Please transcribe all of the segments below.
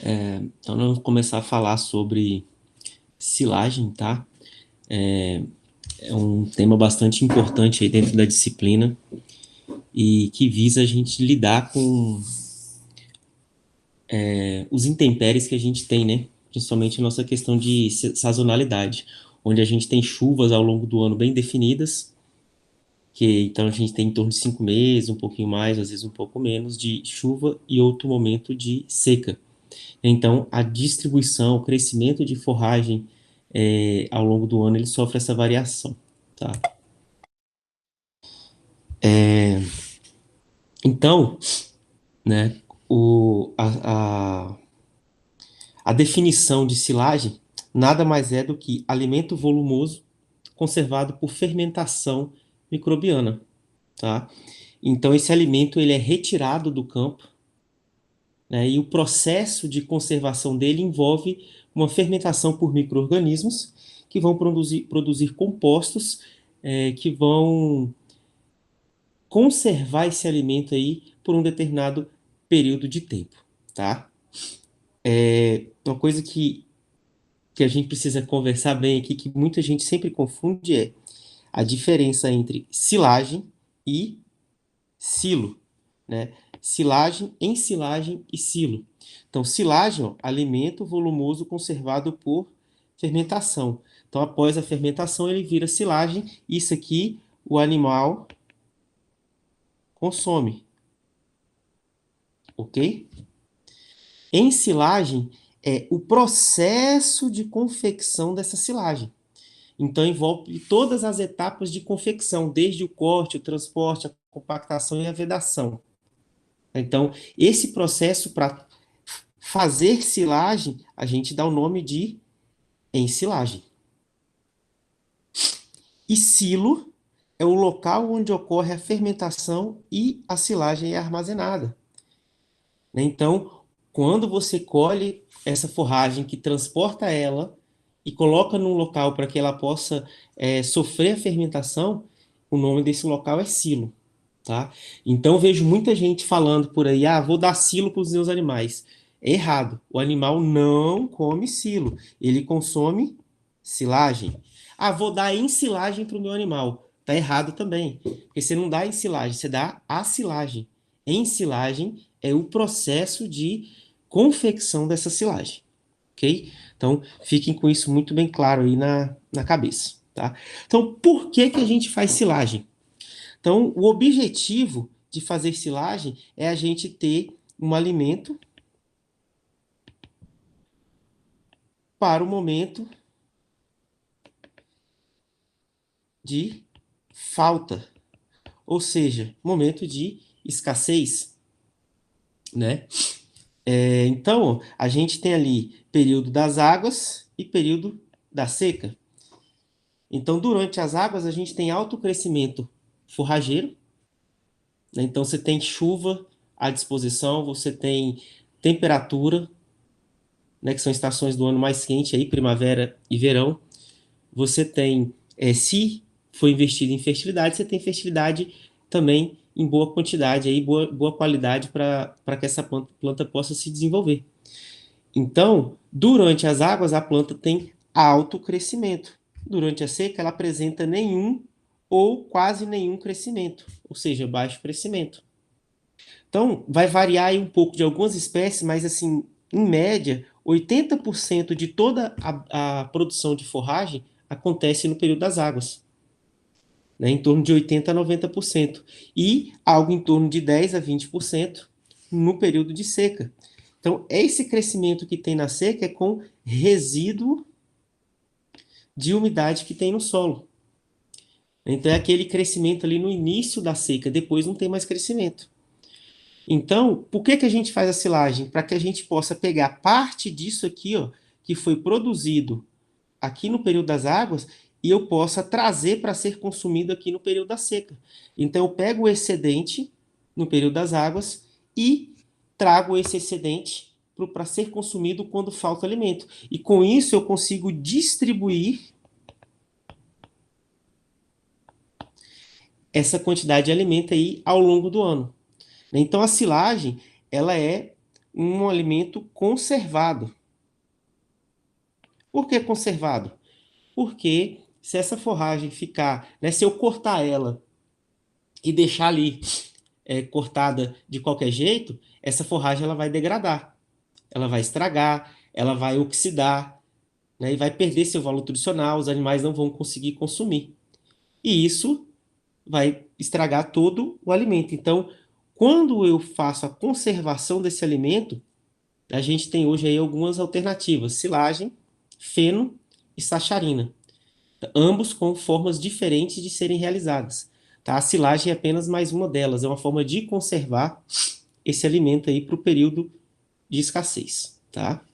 Então, nós vamos começar a falar sobre silagem, tá? É um tema bastante importante aí dentro da disciplina e que visa a gente lidar com os intempéries que a gente tem, né? Principalmente a nossa questão de sazonalidade, onde a gente tem chuvas ao longo do ano bem definidas, que então a gente tem em torno de 5 meses, um pouquinho mais, às vezes um pouco menos, de chuva e outro momento de seca. Então, a distribuição, o crescimento de forragem ao longo do ano, ele sofre essa variação, tá? Então, né, o, a definição de silagem nada mais é do que alimento volumoso conservado por fermentação microbiana, tá? Então, esse alimento ele é retirado do campo, né, e o processo de conservação dele envolve uma fermentação por micro-organismos que vão produzir compostos que vão conservar esse alimento aí por um determinado período de tempo, tá? Uma coisa que a gente precisa conversar bem aqui, que muita gente sempre confunde, é a diferença entre silagem e silo, né? Silagem, ensilagem e silo. Então, silagem, ó, alimento volumoso conservado por fermentação. Então, após a fermentação, ele vira silagem. Isso aqui o animal consome, ok? Ensilagem é o processo de confecção dessa silagem. Então, envolve todas as etapas de confecção, desde o corte, o transporte, a compactação e a vedação. Então, esse processo para fazer silagem, a gente dá o nome de ensilagem. E silo é o local onde ocorre a fermentação e a silagem é armazenada. Então, quando você colhe essa forragem que transporta ela e coloca num local para que ela possa sofrer a fermentação, o nome desse local é silo, tá? Então, eu vejo muita gente falando por aí, vou dar silo para os meus animais. É errado. O animal não come silo, ele consome silagem. Vou dar ensilagem para o meu animal. Tá errado também, porque você não dá ensilagem, você dá asilagem. Ensilagem é o processo de confecção dessa silagem, ok? Então, fiquem com isso muito bem claro aí na cabeça, tá? Então, por que que a gente faz silagem? Então, o objetivo de fazer silagem é a gente ter um alimento para o momento de falta, ou seja, momento de escassez, né? Então, a gente tem ali período das águas e período da seca. Então, durante as águas, a gente tem alto crescimento forrageiro, né? Então, você tem chuva à disposição, você tem temperatura, né, que são estações do ano mais quente, aí, primavera e verão. Você tem, se for investido em fertilidade, você tem fertilidade também em boa quantidade, aí, boa qualidade para que essa planta possa se desenvolver. Então, durante as águas, a planta tem alto crescimento. Durante a seca, ela apresenta nenhum ou quase nenhum crescimento, ou seja, baixo crescimento. Então, vai variar aí um pouco de algumas espécies, mas assim, em média, 80% de toda a produção de forragem acontece no período das águas, né? Em torno de 80 a 90%. E algo em torno de 10 a 20% no período de seca. Então, esse crescimento que tem na seca é com resíduo de umidade que tem no solo. Então, é aquele crescimento ali no início da seca, depois não tem mais crescimento. Então, por que que a gente faz a silagem? Para que a gente possa pegar parte disso aqui, ó, que foi produzido aqui no período das águas, e eu possa trazer para ser consumido aqui no período da seca. Então, eu pego o excedente no período das águas e trago esse excedente para ser consumido quando falta alimento. E com isso eu consigo distribuir essa quantidade de alimento aí ao longo do ano. Então, a silagem, ela é um alimento conservado. Por que conservado? Porque se essa forragem ficar, né, se eu cortar ela e deixar ali cortada de qualquer jeito, essa forragem ela vai degradar, ela vai estragar, ela vai oxidar, né, e vai perder seu valor nutricional, os animais não vão conseguir consumir. E isso vai estragar todo o alimento. Então, quando eu faço a conservação desse alimento, a gente tem hoje aí algumas alternativas: silagem, feno e sacharina, ambos com formas diferentes de serem realizadas. Tá? A silagem é apenas mais uma delas, é uma forma de conservar esse alimento aí para o período de escassez. Tá?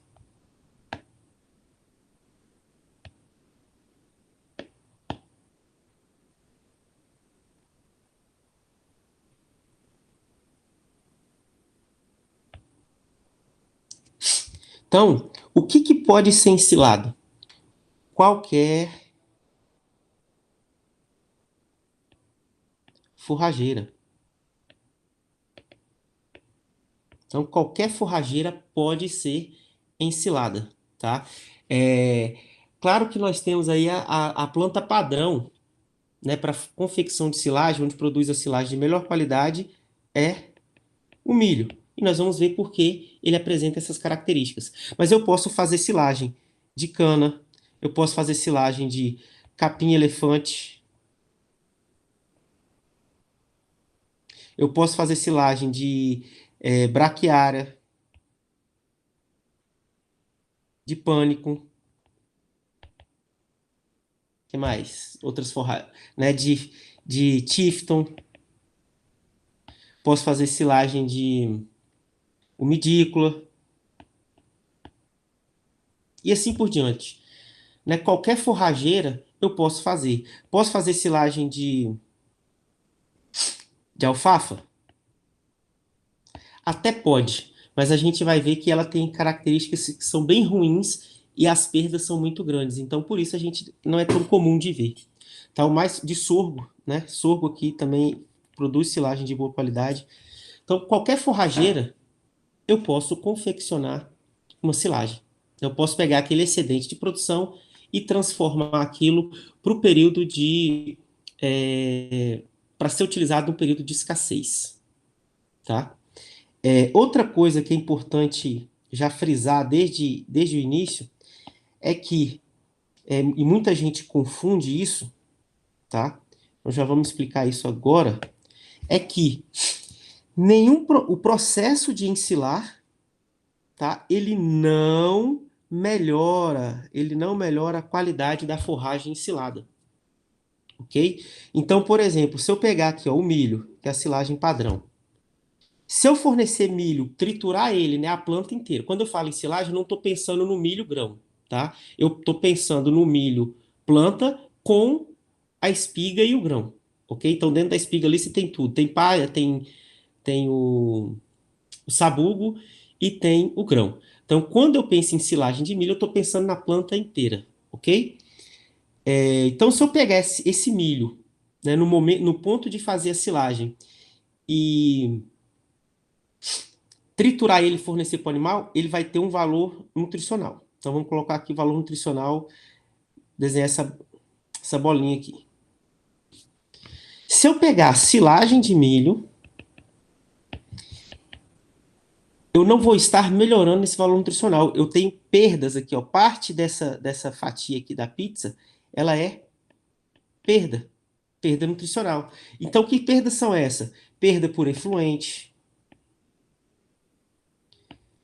Então, o que, que pode ser ensilado? Qualquer forrageira. Então, qualquer forrageira pode ser ensilada, tá? É, claro que nós temos aí a planta padrão, né, para confecção de silagem, onde produz a silagem de melhor qualidade, é o milho. E nós vamos ver por que ele apresenta essas características. Mas eu posso fazer silagem de cana, eu posso fazer silagem de capim-elefante, eu posso fazer silagem de braquiária, de pânico, que mais? Outras forragens, né? De Tifton. Posso fazer silagem de umidícola. E assim por diante. Né? Qualquer forrageira eu posso fazer. Posso fazer silagem de alfafa? Até pode. Mas a gente vai ver que ela tem características que são bem ruins e as perdas são muito grandes. Então, por isso a gente não é tão comum de ver. Tá, o mais de sorgo, né? Sorgo aqui também produz silagem de boa qualidade. Então, qualquer forrageira eu posso confeccionar uma silagem. Eu posso pegar aquele excedente de produção e transformar aquilo para o período de para ser utilizado no período de escassez, tá? Outra coisa que é importante já frisar desde o início é que e muita gente confunde isso, tá? Nós já vamos explicar isso agora. É que o processo de ensilar, tá? Ele não melhora a qualidade da forragem ensilada, ok? Então, por exemplo, se eu pegar aqui, ó, o milho, que é a silagem padrão, se eu fornecer milho, triturar ele, né, a planta inteira. Quando eu falo em silagem, eu não estou pensando no milho grão, tá? Eu estou pensando no milho planta com a espiga e o grão, ok? Então, dentro da espiga ali você tem tudo. Tem palha, tem o sabugo e tem o grão. Então, quando eu penso em silagem de milho, eu estou pensando na planta inteira, ok? Então, se eu pegar esse milho, né, no ponto de fazer a silagem e triturar ele e fornecer para o animal, ele vai ter um valor nutricional. Então, vamos colocar aqui valor nutricional, desenhar essa bolinha aqui. Se eu pegar silagem de milho, eu não vou estar melhorando esse valor nutricional. Eu tenho perdas aqui, ó. Parte dessa fatia aqui da pizza, ela é perda, perda nutricional. Então, que perdas são essas? Perda por efluente,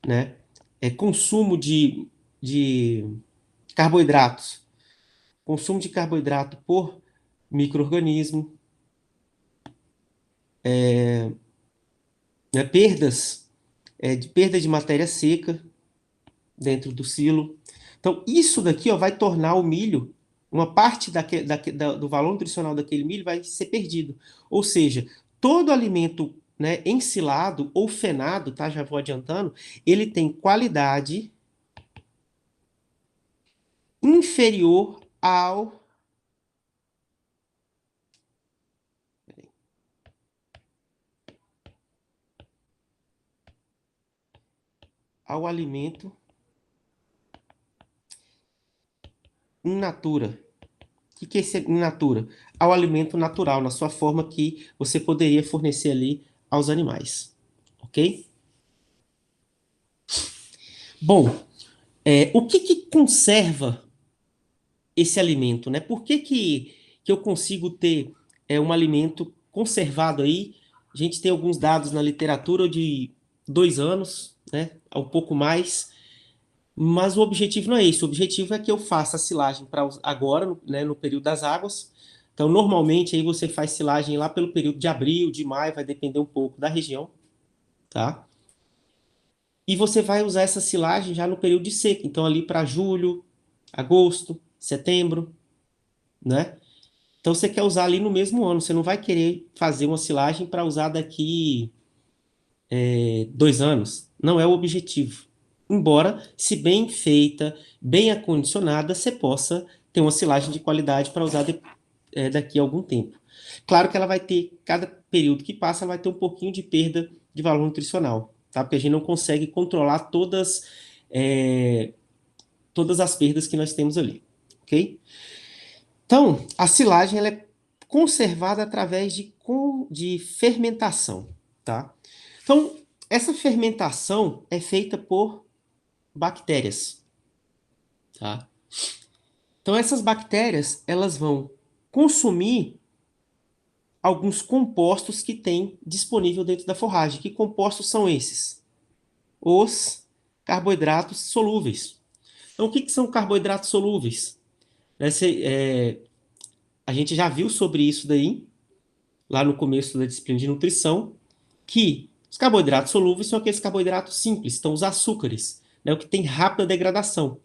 né? Consumo de carboidratos, consumo de carboidrato por micro-organismo, né? De perda de matéria seca dentro do silo. Então, isso daqui ó, vai tornar o milho, uma parte do valor nutricional daquele milho vai ser perdido. Ou seja, todo alimento, né, ensilado ou fenado, tá? Já vou adiantando, ele tem qualidade inferior ao ao alimento in natura. O que é esse in natura? Ao alimento natural, na sua forma que você poderia fornecer ali aos animais. Ok? Bom, o que conserva esse alimento, né? Por que eu consigo ter um alimento conservado aí? A gente tem alguns dados na literatura de 2 anos, né? Um pouco mais. Mas o objetivo não é esse. O objetivo é que eu faça a silagem para agora, né, no período das águas. Então, normalmente, aí você faz silagem lá pelo período de abril, de maio, vai depender um pouco da região, tá? E você vai usar essa silagem já no período de seca. Então, ali para julho, agosto, setembro, né? Então, você quer usar ali no mesmo ano. Você não vai querer fazer uma silagem para usar daqui 2 anos. Não é o objetivo. Embora, se bem feita, bem acondicionada, você possa ter uma silagem de qualidade para usar daqui a algum tempo. Claro que ela vai ter, cada período que passa, ela vai ter um pouquinho de perda de valor nutricional, tá? Porque a gente não consegue controlar todas as perdas que nós temos ali, ok? Então, a silagem ela é conservada através de fermentação, tá? Então, essa fermentação é feita por bactérias, tá? Então, essas bactérias, elas vão consumir alguns compostos que tem disponível dentro da forragem. Que compostos são esses? Os carboidratos solúveis. Então, o que são carboidratos solúveis? A gente já viu sobre isso daí, lá no começo da disciplina de nutrição, que os carboidratos solúveis são aqueles carboidratos simples, então os açúcares, né, o que tem rápida degradação.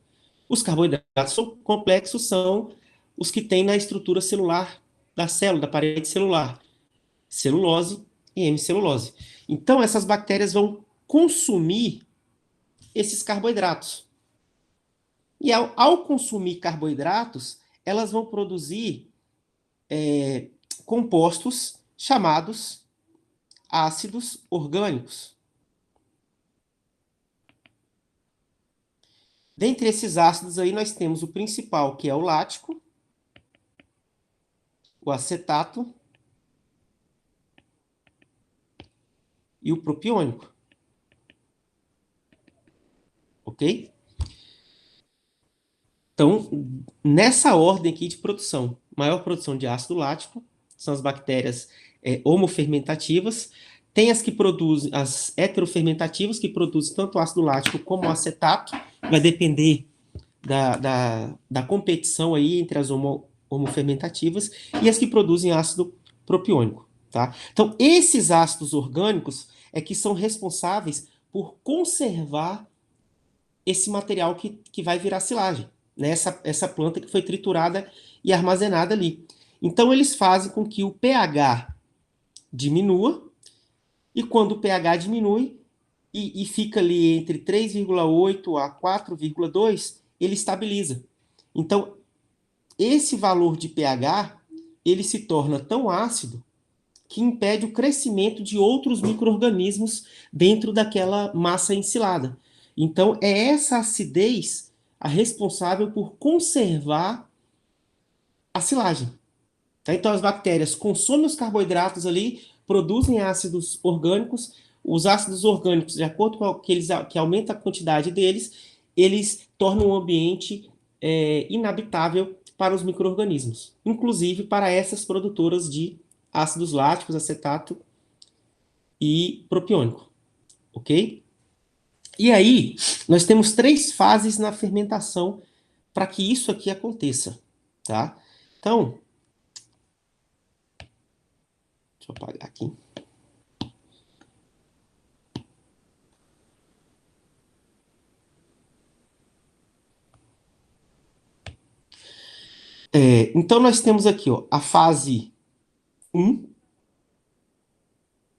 Os carboidratos complexos são os que têm na estrutura celular da célula, da parede celular, celulose e hemicelulose. Então, essas bactérias vão consumir esses carboidratos. E ao consumir carboidratos, elas vão produzir compostos chamados ácidos orgânicos. Dentre esses ácidos aí, nós temos o principal, que é o lático, o acetato e o propiônico. Ok? Então, nessa ordem aqui de produção, maior produção de ácido lático, são as bactérias homofermentativas, tem as que produzem, as heterofermentativas, que produzem tanto o ácido lático como o acetato, vai depender da competição aí entre as homofermentativas, e as que produzem ácido propiônico, tá? Então, esses ácidos orgânicos é que são responsáveis por conservar esse material que vai virar silagem, né? Essa planta que foi triturada e armazenada ali. Então, eles fazem com que o pH diminua, e quando o pH diminui e fica ali entre 3,8 a 4,2, ele estabiliza. Então, esse valor de pH, ele se torna tão ácido que impede o crescimento de outros micro-organismos dentro daquela massa ensilada. Então, é essa acidez a responsável por conservar a silagem. Tá? Então, as bactérias consomem os carboidratos ali, produzem ácidos orgânicos. Os ácidos orgânicos, de acordo com que aumenta a quantidade deles, eles tornam o ambiente inabitável para os micro-organismos, inclusive para essas produtoras de ácidos láticos, acetato e propiônico, ok? E aí, nós temos 3 fases na fermentação para que isso aqui aconteça, tá? Então, deixa eu apagar aqui. Então, nós temos aqui ó, a fase 1.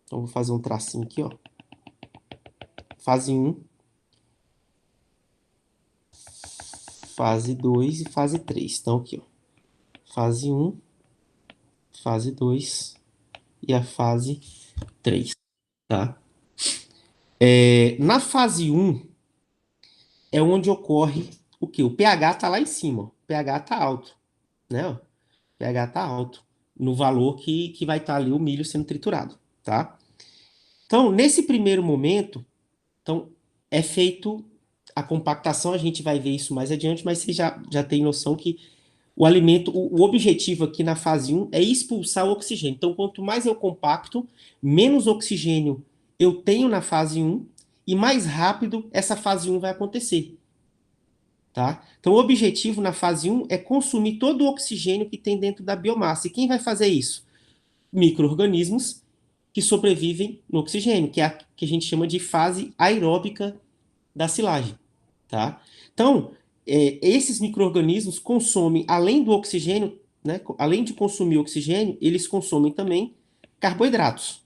Então, vou fazer um tracinho aqui, ó. Fase 1, fase 2 e fase 3. Então, aqui, ó. Fase 1, fase 2 e a fase 3, tá? Na fase 1, é onde ocorre o quê? O pH está lá em cima, ó. O pH está alto, né? O pH está alto no valor que vai estar ali o milho sendo triturado, tá? Então, nesse primeiro momento, então, é feito a compactação, a gente vai ver isso mais adiante, mas você já tem noção que o alimento, o objetivo aqui na fase 1 é expulsar o oxigênio. Então, quanto mais eu compacto, menos oxigênio eu tenho na fase 1 e mais rápido essa fase 1 vai acontecer. Tá? Então, o objetivo na fase 1 é consumir todo o oxigênio que tem dentro da biomassa. E quem vai fazer isso? Micro-organismos que sobrevivem no oxigênio, que é a que a gente chama de fase aeróbica da silagem. Tá? Então, esses micro-organismos consomem, além do oxigênio, né, além de consumir oxigênio, eles consomem também carboidratos.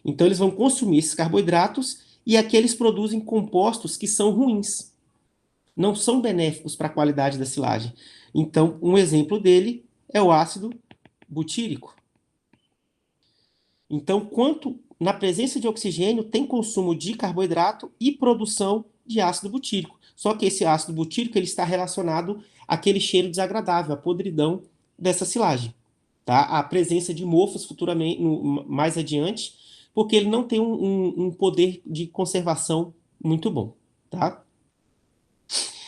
Então, eles vão consumir esses carboidratos e aqui eles produzem compostos que são ruins, não são benéficos para a qualidade da silagem. Então, um exemplo dele é o ácido butírico. Então, quanto na presença de oxigênio, tem consumo de carboidrato e produção de ácido butírico. Só que esse ácido butírico ele está relacionado àquele cheiro desagradável, à podridão dessa silagem. Tá? A presença de mofos futuramente, mais adiante, porque ele não tem um poder de conservação muito bom. Tá?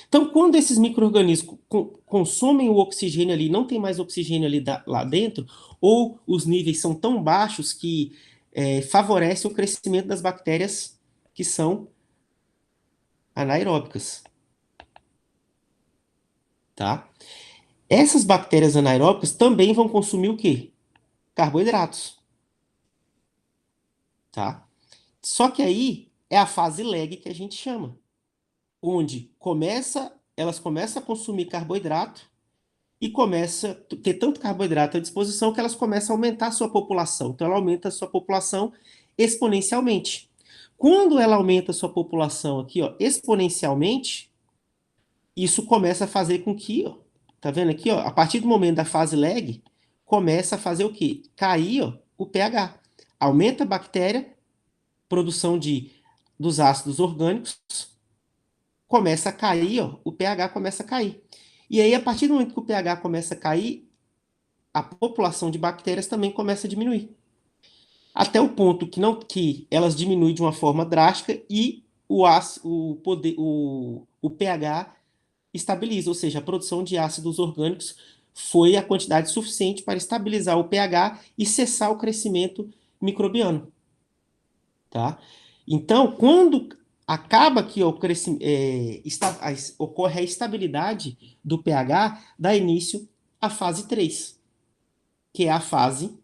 Então, quando esses micro-organismos consomem o oxigênio ali, não tem mais oxigênio ali lá dentro, ou os níveis são tão baixos que favorece o crescimento das bactérias que são anaeróbicas, tá? Essas bactérias anaeróbicas também vão consumir o quê? Carboidratos, tá? Só que aí é a fase lag que a gente chama, onde elas começam a consumir carboidrato e começa a ter tanto carboidrato à disposição que elas começam a aumentar a sua população. Então, ela aumenta a sua população exponencialmente. Quando ela aumenta a sua população aqui, ó, exponencialmente, isso começa a fazer com que, ó, tá vendo aqui, ó, a partir do momento da fase lag, começa a fazer o quê? Cair, ó, o pH. Aumenta a bactéria, produção dos ácidos orgânicos, começa a cair, ó, o pH começa a cair. E aí, a partir do momento que o pH começa a cair, a população de bactérias também começa a diminuir. Até o ponto que elas diminuem de uma forma drástica e o pH estabiliza, ou seja, a produção de ácidos orgânicos foi a quantidade suficiente para estabilizar o pH e cessar o crescimento microbiano. Tá? Então, quando acaba que ocorre a estabilidade do pH, dá início à fase 3, que é a fase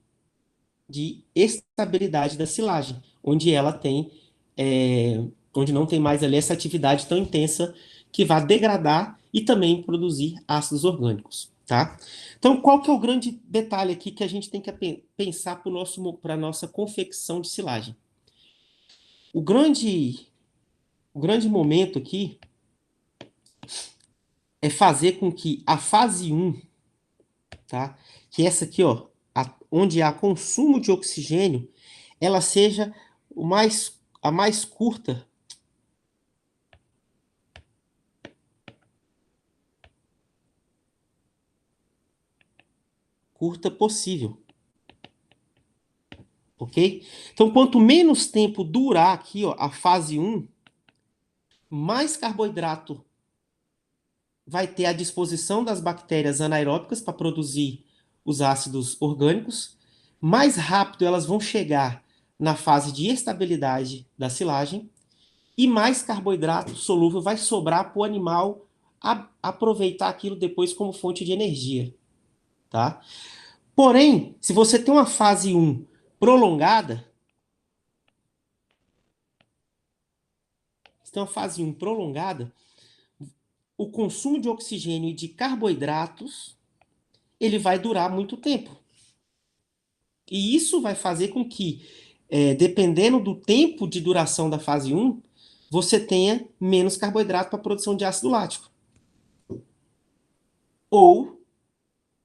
de estabilidade da silagem, onde ela tem, onde não tem mais ali essa atividade tão intensa que vai degradar e também produzir ácidos orgânicos, tá? Então, qual que é o grande detalhe aqui que a gente tem que pensar para a nossa confecção de silagem? O grande momento aqui é fazer com que a fase 1, tá? Que é essa aqui, ó, onde há consumo de oxigênio, ela seja a mais curta possível, ok? Então, quanto menos tempo durar aqui, ó, a fase 1, mais carboidrato vai ter à disposição das bactérias anaeróbicas para produzir os ácidos orgânicos, mais rápido elas vão chegar na fase de estabilidade da silagem e mais carboidrato solúvel vai sobrar para o animal aproveitar aquilo depois como fonte de energia, tá? Porém, se você tem uma fase 1 prolongada, se tem uma fase 1 prolongada, o consumo de oxigênio e de carboidratos ele vai durar muito tempo. E isso vai fazer com que, dependendo do tempo de duração da fase 1, você tenha menos carboidrato para a produção de ácido lático. Ou,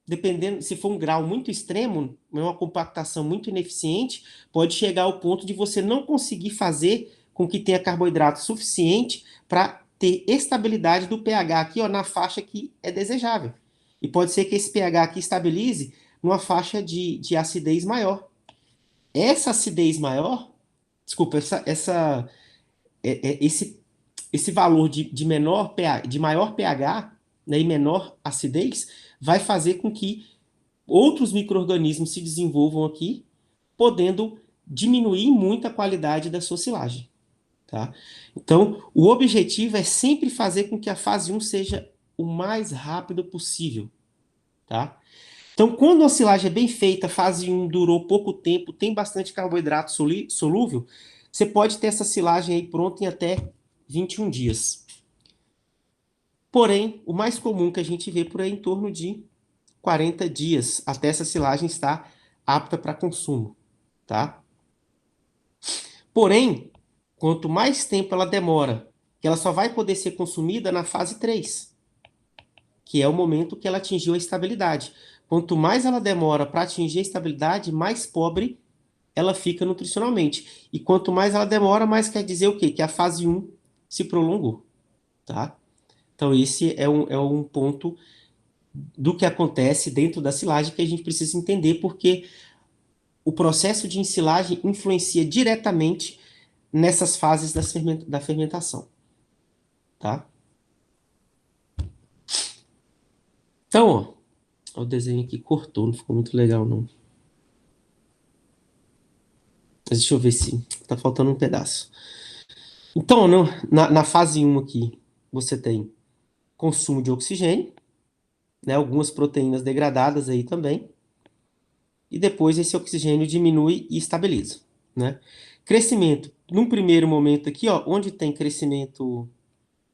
dependendo, se for um grau muito extremo, uma compactação muito ineficiente, pode chegar ao ponto de você não conseguir fazer com que tenha carboidrato suficiente para ter estabilidade do pH aqui, ó, na faixa que é desejável. E pode ser que esse pH aqui estabilize numa faixa de acidez maior. Essa acidez maior, desculpa, esse valor de maior pH, né, e menor acidez, vai fazer com que outros micro-organismos se desenvolvam aqui, podendo diminuir muito a qualidade da sua silagem. Tá? Então, o objetivo é sempre fazer com que a fase 1 seja o mais rápido possível. Tá? Então, quando a silagem é bem feita, a fase 1 durou pouco tempo, tem bastante carboidrato solúvel, você pode ter essa silagem aí pronta em até 21 dias. Porém, o mais comum que a gente vê por aí é em torno de 40 dias até essa silagem estar apta para consumo. Tá? Porém, quanto mais tempo ela demora, que ela só vai poder ser consumida na fase 3, que é o momento que ela atingiu a estabilidade. Quanto mais ela demora para atingir a estabilidade, mais pobre ela fica nutricionalmente. E quanto mais ela demora, mais quer dizer o quê? Que a fase 1 se prolongou. Tá? Então, esse é um ponto do que acontece dentro da silagem que a gente precisa entender, porque o processo de ensilagem influencia diretamente nessas fases da fermentação. Tá? Então, ó, o desenho aqui cortou, não ficou muito legal, não. Mas deixa eu ver se tá faltando um pedaço. Então, na fase 1 aqui, você tem consumo de oxigênio, né, algumas proteínas degradadas aí também, e depois esse oxigênio diminui e estabiliza, né? Crescimento, num primeiro momento aqui, ó, onde tem crescimento,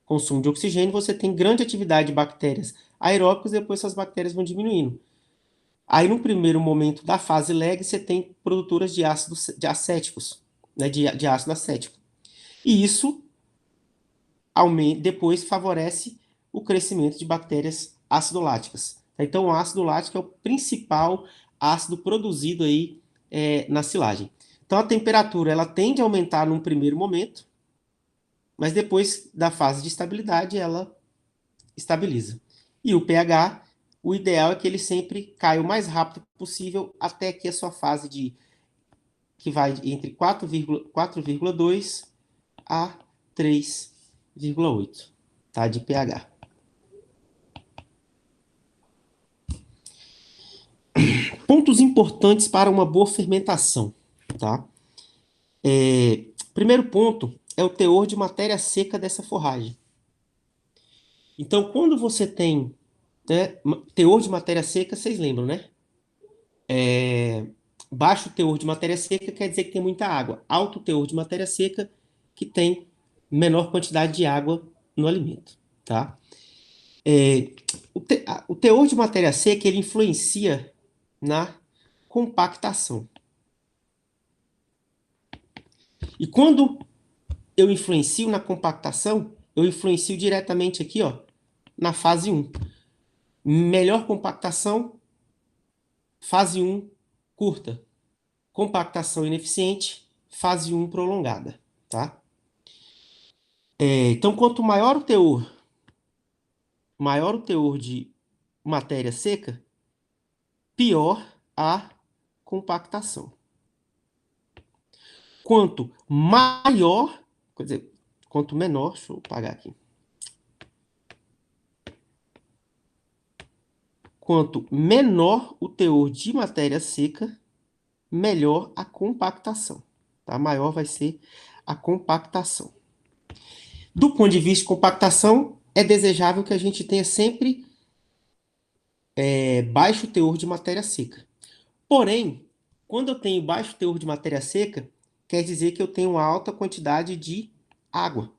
consumo de oxigênio, você tem grande atividade de bactérias aeróbicas, depois essas bactérias vão diminuindo. Aí, no primeiro momento da fase lag, você tem produtoras de ácidos de acéticos, né, de ácido acético. E isso depois favorece o crescimento de bactérias acidoláticas. Então, o ácido lático é o principal ácido produzido aí na silagem. Então, a temperatura ela tende a aumentar num primeiro momento, mas depois da fase de estabilidade, ela estabiliza. E o pH, o ideal é que ele sempre caia o mais rápido possível até que a sua fase que vai entre 4,2 a 3,8, tá, de pH. Pontos importantes para uma boa fermentação, tá? Primeiro ponto é o teor de matéria seca dessa forragem. Então, quando você tem, né, teor de matéria seca, vocês lembram, né? Baixo teor de matéria seca quer dizer que tem muita água. Alto teor de matéria seca que tem menor quantidade de água no alimento, tá? O teor de matéria seca ele influencia na compactação. E quando eu influencio na compactação, eu influencio diretamente aqui, ó, na fase 1. Melhor compactação, fase 1 curta. Compactação ineficiente, fase 1 prolongada, tá? Então, quanto maior o teor de matéria seca, pior a compactação. Quanto maior, quer dizer, quanto menor, deixa eu apagar aqui. Quanto menor o teor de matéria seca, melhor a compactação. Tá? Maior vai ser a compactação. Do ponto de vista de compactação, é desejável que a gente tenha sempre baixo teor de matéria seca. Porém, quando eu tenho baixo teor de matéria seca, quer dizer que eu tenho uma alta quantidade de água.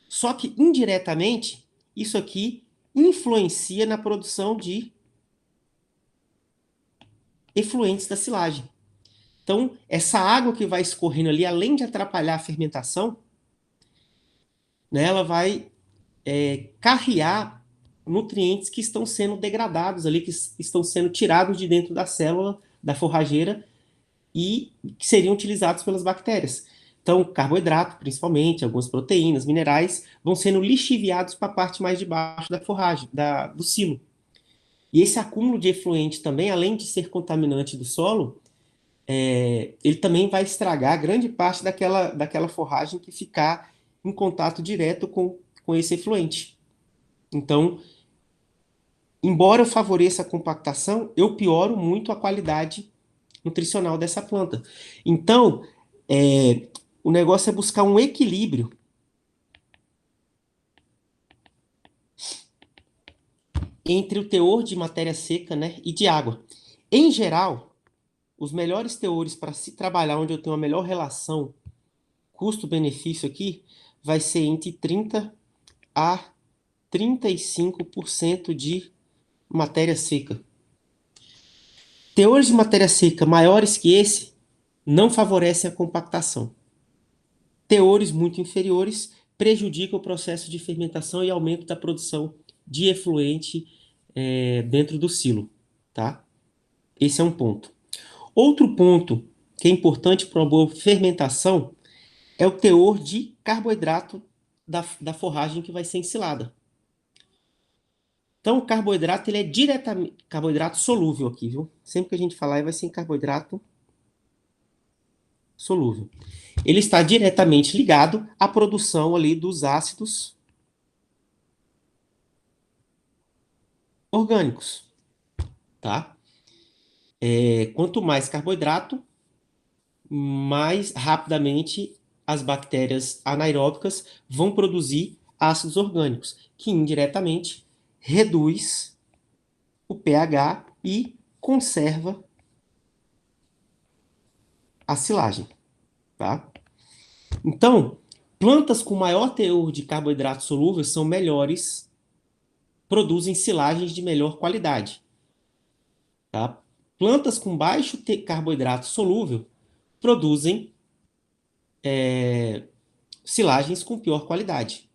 Só que, indiretamente, isso aqui influencia na produção de efluentes da silagem. Então, essa água que vai escorrendo ali, além de atrapalhar a fermentação, né, ela vai carrear nutrientes que estão sendo degradados ali, que estão sendo tirados de dentro da célula, da forrageira, e que seriam utilizados pelas bactérias. Então, carboidrato, principalmente, algumas proteínas, minerais, vão sendo lixiviados para a parte mais de baixo da forragem, do silo. E esse acúmulo de efluente também, além de ser contaminante do solo, ele também vai estragar grande parte daquela forragem que ficar em contato direto com esse efluente. Então, embora eu favoreça a compactação, eu pioro muito a qualidade nutricional dessa planta. Então, o negócio é buscar um equilíbrio entre o teor de matéria seca, né, e de água. Em geral, os melhores teores para se trabalhar, onde eu tenho a melhor relação custo-benefício aqui, vai ser entre 30 a 35% de matéria seca. Teores de matéria seca maiores que esse não favorecem a compactação. Teores muito inferiores prejudicam o processo de fermentação e aumento da produção de efluente dentro do silo, tá? Esse é um ponto. Outro ponto que é importante para uma boa fermentação é o teor de carboidrato da forragem que vai ser ensilada. Então, o carboidrato ele é diretamente carboidrato solúvel aqui, viu? Sempre que a gente falar, vai ser em carboidrato solúvel. Ele está diretamente ligado à produção ali dos ácidos orgânicos, tá? Quanto mais carboidrato, mais rapidamente as bactérias anaeróbicas vão produzir ácidos orgânicos, que indiretamente reduz o pH e conserva a silagem, tá? Então, plantas com maior teor de carboidrato solúvel são melhores, produzem silagens de melhor qualidade, tá? Plantas com baixo carboidrato solúvel produzem silagens com pior qualidade.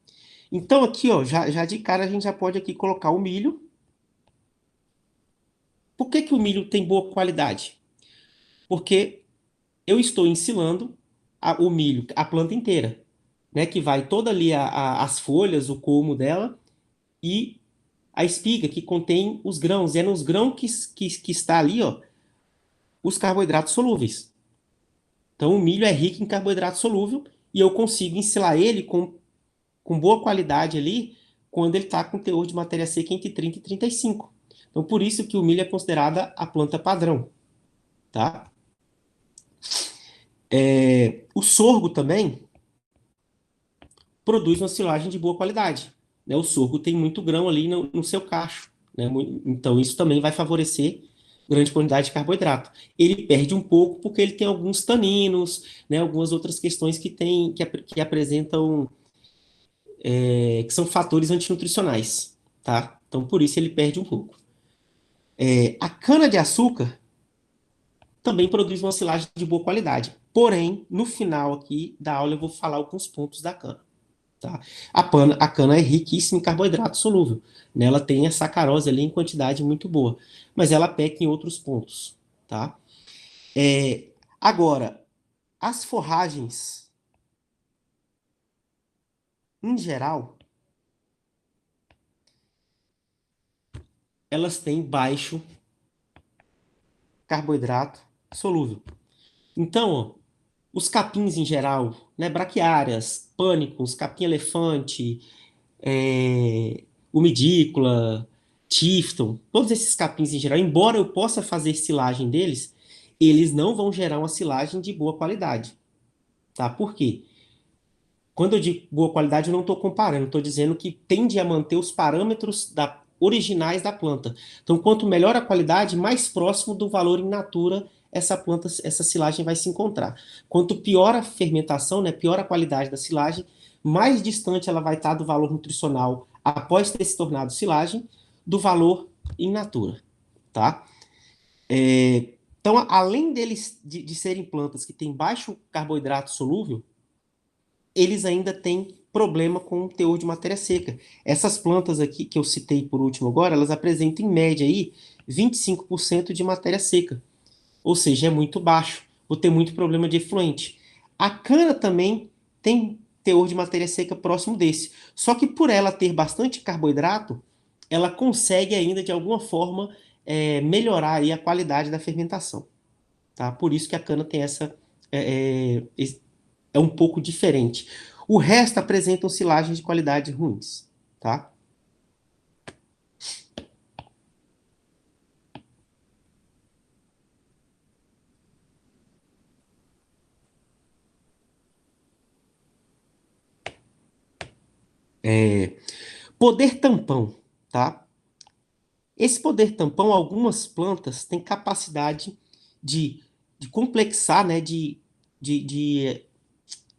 Então aqui, ó, já de cara a gente já pode aqui colocar o milho. Por que que o milho tem boa qualidade? Porque eu estou ensilando o milho, a planta inteira, né? Que vai toda ali as folhas, o colmo dela e a espiga que contém os grãos. E é nos grãos que está ali, ó, os carboidratos solúveis. Então o milho é rico em carboidrato solúvel e eu consigo ensilar ele com boa qualidade ali quando ele está com teor de matéria seca entre 30 e 35. Então por isso que o milho é considerada a planta padrão, tá? O sorgo também produz uma silagem de boa qualidade, né? O sorgo tem muito grão ali no seu cacho, né? Então isso também vai favorecer grande quantidade de carboidrato. Ele perde um pouco porque ele tem alguns taninos, né? Algumas outras questões que apresentam que são fatores antinutricionais, tá? Então por isso ele perde um pouco. A cana-de-açúcar também produz uma silagem de boa qualidade. Porém, no final aqui da aula eu vou falar alguns pontos da cana. Tá? A cana é riquíssima em carboidrato solúvel. Né? Ela tem a sacarose ali em quantidade muito boa. Mas ela peca em outros pontos. Tá? Agora, as forragens, em geral, elas têm baixo carboidrato solúvel. Então, ó, os capins em geral, né, braquiárias, pânicos, capim-elefante, umidícola, tifton, todos esses capins em geral, embora eu possa fazer silagem deles, eles não vão gerar uma silagem de boa qualidade. Tá? Por quê? Quando eu digo boa qualidade, eu não estou comparando, estou dizendo que tende a manter os parâmetros originais da planta. Então, quanto melhor a qualidade, mais próximo do valor in natura essa planta, essa silagem vai se encontrar. Quanto pior a fermentação, né, pior a qualidade da silagem, mais distante ela vai estar do valor nutricional após ter se tornado silagem, do valor in natura, tá? Então, além deles de serem plantas que têm baixo carboidrato solúvel, eles ainda têm problema com o teor de matéria seca. Essas plantas aqui que eu citei por último agora, elas apresentam em média aí 25% de matéria seca, ou seja, é muito baixo, vou ter muito problema de efluente. A cana também tem teor de matéria seca próximo desse. Só que por ela ter bastante carboidrato, ela consegue ainda, de alguma forma, melhorar aí a qualidade da fermentação. Tá? Por isso que a cana tem essa... é um pouco diferente. O resto apresentam silagens de qualidade ruins. Tá? Poder tampão. Tá? Esse poder tampão, algumas plantas têm capacidade de, de complexar, né, de, de,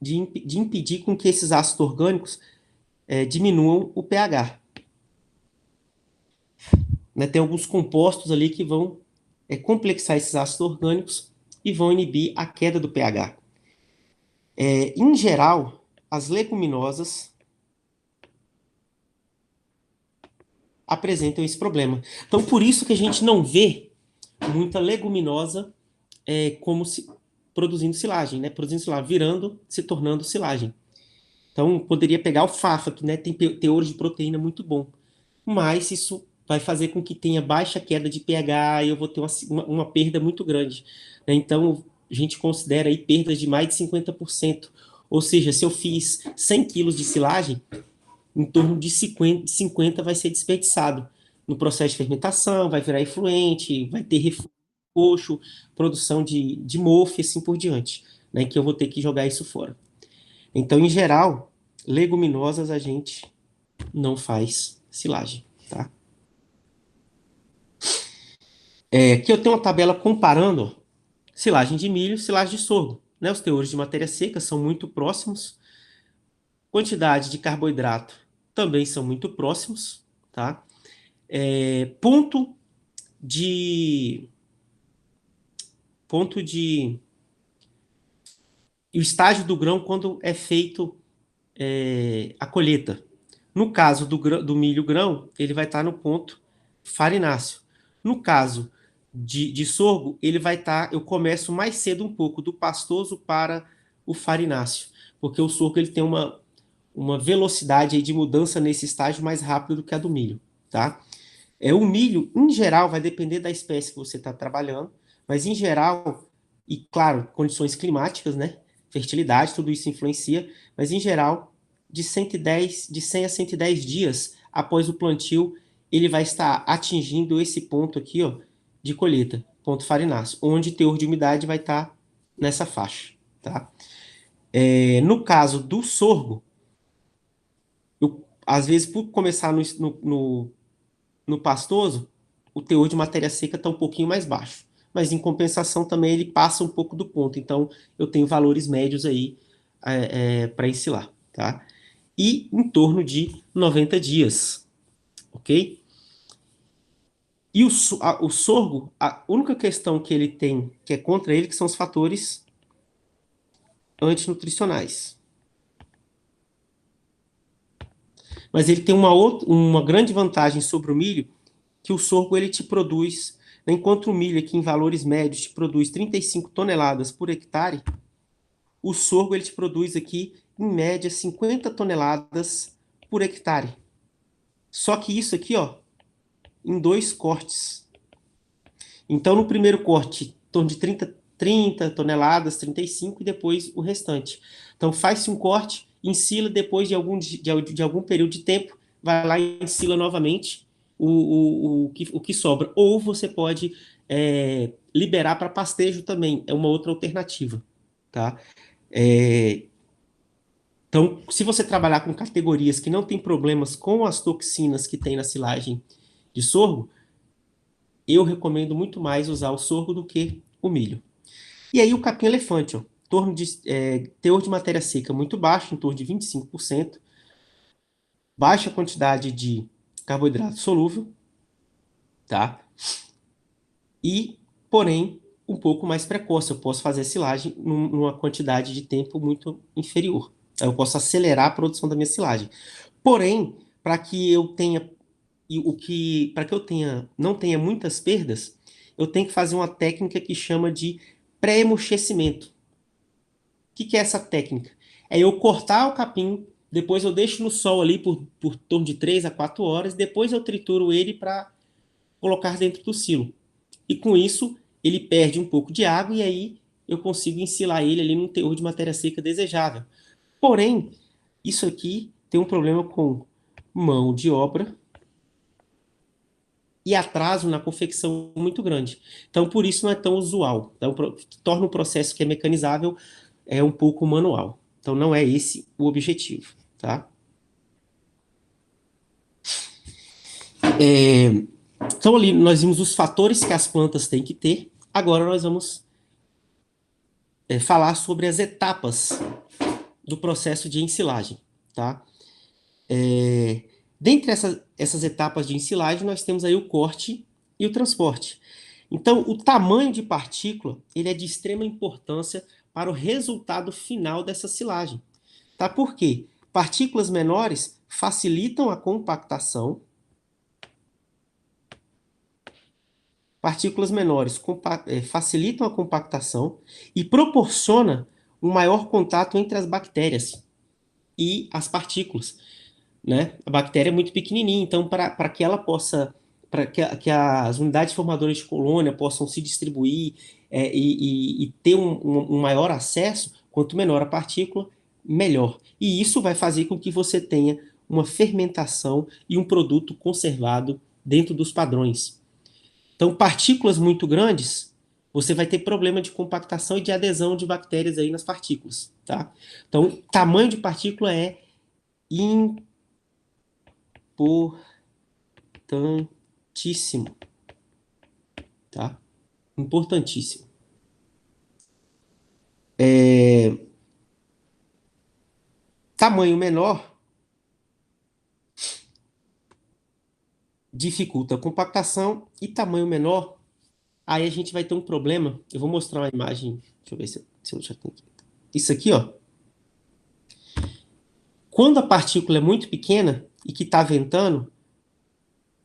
de impedir com que esses ácidos orgânicos diminuam o pH. Né? Tem alguns compostos ali que vão complexar esses ácidos orgânicos e vão inibir a queda do pH. Em geral, as leguminosas apresentam esse problema. Então, por isso que a gente não vê muita leguminosa como se produzindo silagem, né? Produzindo silagem, virando, se tornando silagem. Então, poderia pegar alfafa, que, né, tem teor de proteína muito bom. Mas isso vai fazer com que tenha baixa queda de pH e eu vou ter uma perda muito grande. Né? Então, a gente considera aí perdas de mais de 50%. Ou seja, se eu fiz 100 quilos de silagem, em torno de 50 vai ser desperdiçado no processo de fermentação, vai virar efluente, vai ter refluxo, produção de mofo e assim por diante, né, que eu vou ter que jogar isso fora. Então, em geral, leguminosas a gente não faz silagem, tá? Aqui eu tenho uma tabela comparando silagem de milho e silagem de sorgo. Né? Os teores de matéria seca são muito próximos, quantidade de carboidrato também são muito próximos, tá? Ponto de ponto de e o estágio do grão quando é feito a colheita. No caso do milho grão, ele vai estar no ponto farináceo. No caso de sorgo, ele vai estar. Eu começo mais cedo um pouco, do pastoso para o farináceo, porque o sorgo ele tem uma velocidade aí de mudança nesse estágio mais rápido do que a do milho, tá? O milho, em geral, vai depender da espécie que você está trabalhando, mas em geral, e claro, condições climáticas, né? Fertilidade, tudo isso influencia, mas em geral, de 100 a 110 dias após o plantio, ele vai estar atingindo esse ponto aqui, ó, de colheita, ponto farináceo, onde o teor de umidade vai estar nessa faixa, tá? No caso do sorgo, às vezes, por começar no pastoso, o teor de matéria seca está um pouquinho mais baixo. Mas em compensação também ele passa um pouco do ponto. Então eu tenho valores médios aí para ensilar, tá? E em torno de 90 dias, ok? E o sorgo, a única questão que ele tem que é contra ele, que são os fatores antinutricionais. Mas ele tem uma grande vantagem sobre o milho, que o sorgo ele te produz, né, enquanto o milho aqui em valores médios te produz 35 toneladas por hectare, o sorgo ele te produz aqui em média 50 toneladas por hectare. Só que isso aqui, ó, em dois cortes. Então no primeiro corte, em torno de 30 toneladas, 35 e depois o restante. Então faz-se um corte, ensila, depois de algum período de tempo, vai lá e ensila novamente o que sobra. Ou você pode liberar para pastejo também, é uma outra alternativa. Tá? É, então, se você trabalhar com categorias que não tem problemas com as toxinas que tem na silagem de sorgo, eu recomendo muito mais usar o sorgo do que o milho. E aí o capim-elefante, ó, teor de matéria seca muito baixo, em torno de 25%, baixa quantidade de carboidrato solúvel, tá? E, porém, um pouco mais precoce. Eu posso fazer silagem numa quantidade de tempo muito inferior. Eu posso acelerar a produção da minha silagem. Porém, para que eu tenha para que eu não tenha muitas perdas, eu tenho que fazer uma técnica que chama de pré-emurchecimento. que é essa técnica? É eu cortar o capim, depois eu deixo no sol ali por torno de 3 a 4 horas, depois eu trituro ele para colocar dentro do silo. E com isso, ele perde um pouco de água e aí eu consigo ensilar ele ali num teor de matéria seca desejável. Porém, isso aqui tem um problema com mão de obra e atraso na confecção muito grande. Então, por isso não é tão usual. Então, torna um processo que é mecanizável um pouco manual. Então, não é esse o objetivo, tá? Então, ali nós vimos os fatores que as plantas têm que ter. Agora nós vamos falar sobre as etapas do processo de ensilagem, tá? Dentre essas etapas de ensilagem, nós temos aí o corte e o transporte. Então, o tamanho de partícula ele é de extrema importância para o resultado final dessa silagem. Tá? Por quê? Partículas menores facilitam a compactação. Partículas menores facilitam a compactação e proporciona um maior contato entre as bactérias e as partículas, né? A bactéria é muito pequenininha, então para que ela possa, para que as unidades formadoras de colônia possam se distribuir e ter um maior acesso, quanto menor a partícula, melhor. E isso vai fazer com que você tenha uma fermentação e um produto conservado dentro dos padrões. Então, partículas muito grandes, você vai ter problema de compactação e de adesão de bactérias aí nas partículas, tá? Então, tamanho de partícula é importantíssimo, tá? Importantíssimo. Tamanho menor dificulta a compactação e tamanho menor, aí a gente vai ter um problema. Eu vou mostrar uma imagem, deixa eu ver se eu já tenho aqui. Isso aqui, ó. Quando a partícula é muito pequena e que está ventando,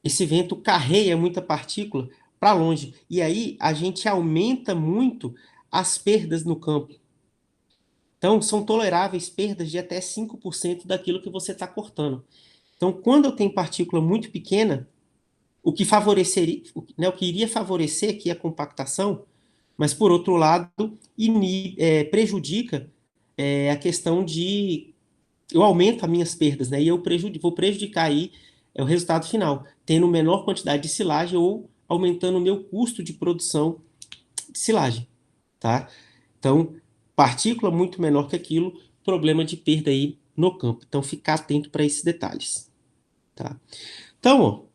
esse vento carrega muita partícula para longe. E aí a gente aumenta muito as perdas no campo. Então, são toleráveis perdas de até 5% daquilo que você está cortando. Então, quando eu tenho partícula muito pequena, o que favoreceria, né, o que iria favorecer aqui a compactação, mas por outro lado, prejudica a questão de eu aumento as minhas perdas, né? E eu vou prejudicar aí o resultado final, tendo menor quantidade de silagem ou aumentando o meu custo de produção de silagem, tá? Então, partícula muito menor que aquilo, problema de perda aí no campo. Então, ficar atento para esses detalhes, tá? Então, ó,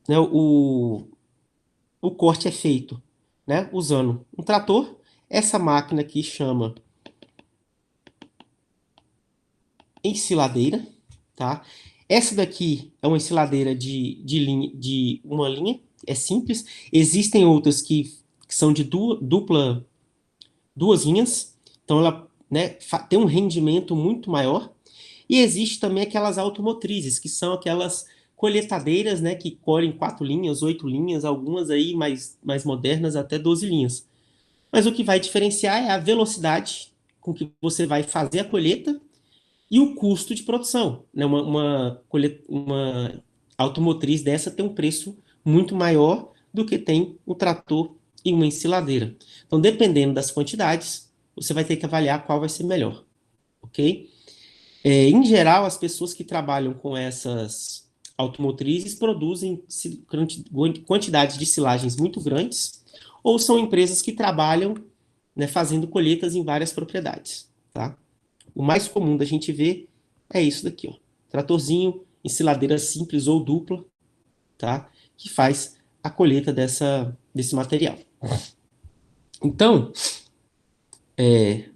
né, o corte é feito, né, usando um trator. Essa máquina aqui chama ensiladeira, tá? Essa daqui é uma ensiladeira de uma linha, é simples. Existem outras que são de duas linhas, então ela, né, tem um rendimento muito maior. E existe também aquelas automotrizes, que são aquelas colheitadeiras, né, que colhem 4 linhas, 8 linhas, algumas aí mais modernas até 12 linhas. Mas o que vai diferenciar é a velocidade com que você vai fazer a colheita e o custo de produção, né? Uma automotriz dessa tem um preço muito maior do que tem um trator e uma ensiladeira. Então, dependendo das quantidades, você vai ter que avaliar qual vai ser melhor, ok? Em geral, as pessoas que trabalham com essas automotrizes produzem quantidades de silagens muito grandes, ou são empresas que trabalham, né, fazendo colheitas em várias propriedades, tá? O mais comum da gente ver é isso daqui, ó. Tratorzinho, ensiladeira simples ou dupla, tá? Que faz a colheita desse material. Então,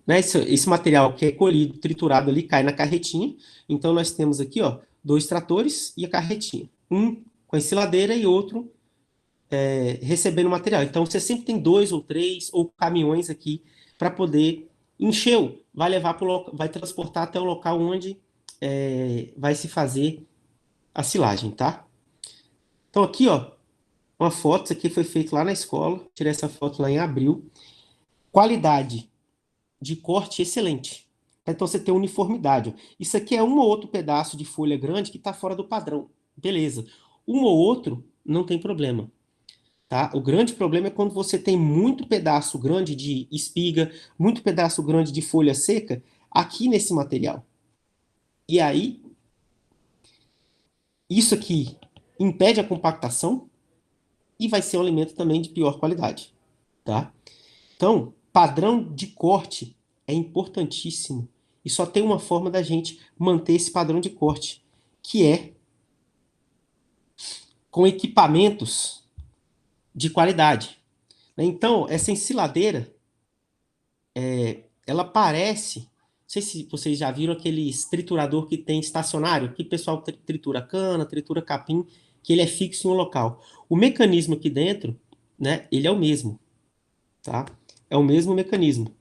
né, esse material que é colhido, triturado ali, cai na carretinha. Então, nós temos aqui, ó, 2 tratores e a carretinha. Um com a ensiladeira e outro recebendo material. Então, você sempre tem 2 ou 3 ou caminhões aqui para poder encher, vai transportar até o local onde vai se fazer a silagem, tá? Então, aqui, ó, uma foto. Isso aqui foi feito lá na escola. Tirei essa foto lá em abril. Qualidade. de corte excelente. Então você tem uniformidade. Isso aqui é um ou outro pedaço de folha grande que está fora do padrão. Beleza. Um ou outro não tem problema. Tá? O grande problema é quando você tem muito pedaço grande de espiga, muito pedaço grande de folha seca aqui nesse material. E aí, isso aqui impede a compactação e vai ser um alimento também de pior qualidade. Tá? Então, padrão de corte é importantíssimo. E só tem uma forma da gente manter esse padrão de corte, que é com equipamentos de qualidade. Então, essa ensiladeira, ela parece. Não sei se vocês já viram aqueles triturador que tem estacionário, que o pessoal tritura cana, tritura capim, que ele é fixo em um local. O mecanismo aqui dentro, né, ele é o mesmo, tá? É o mesmo mecanismo.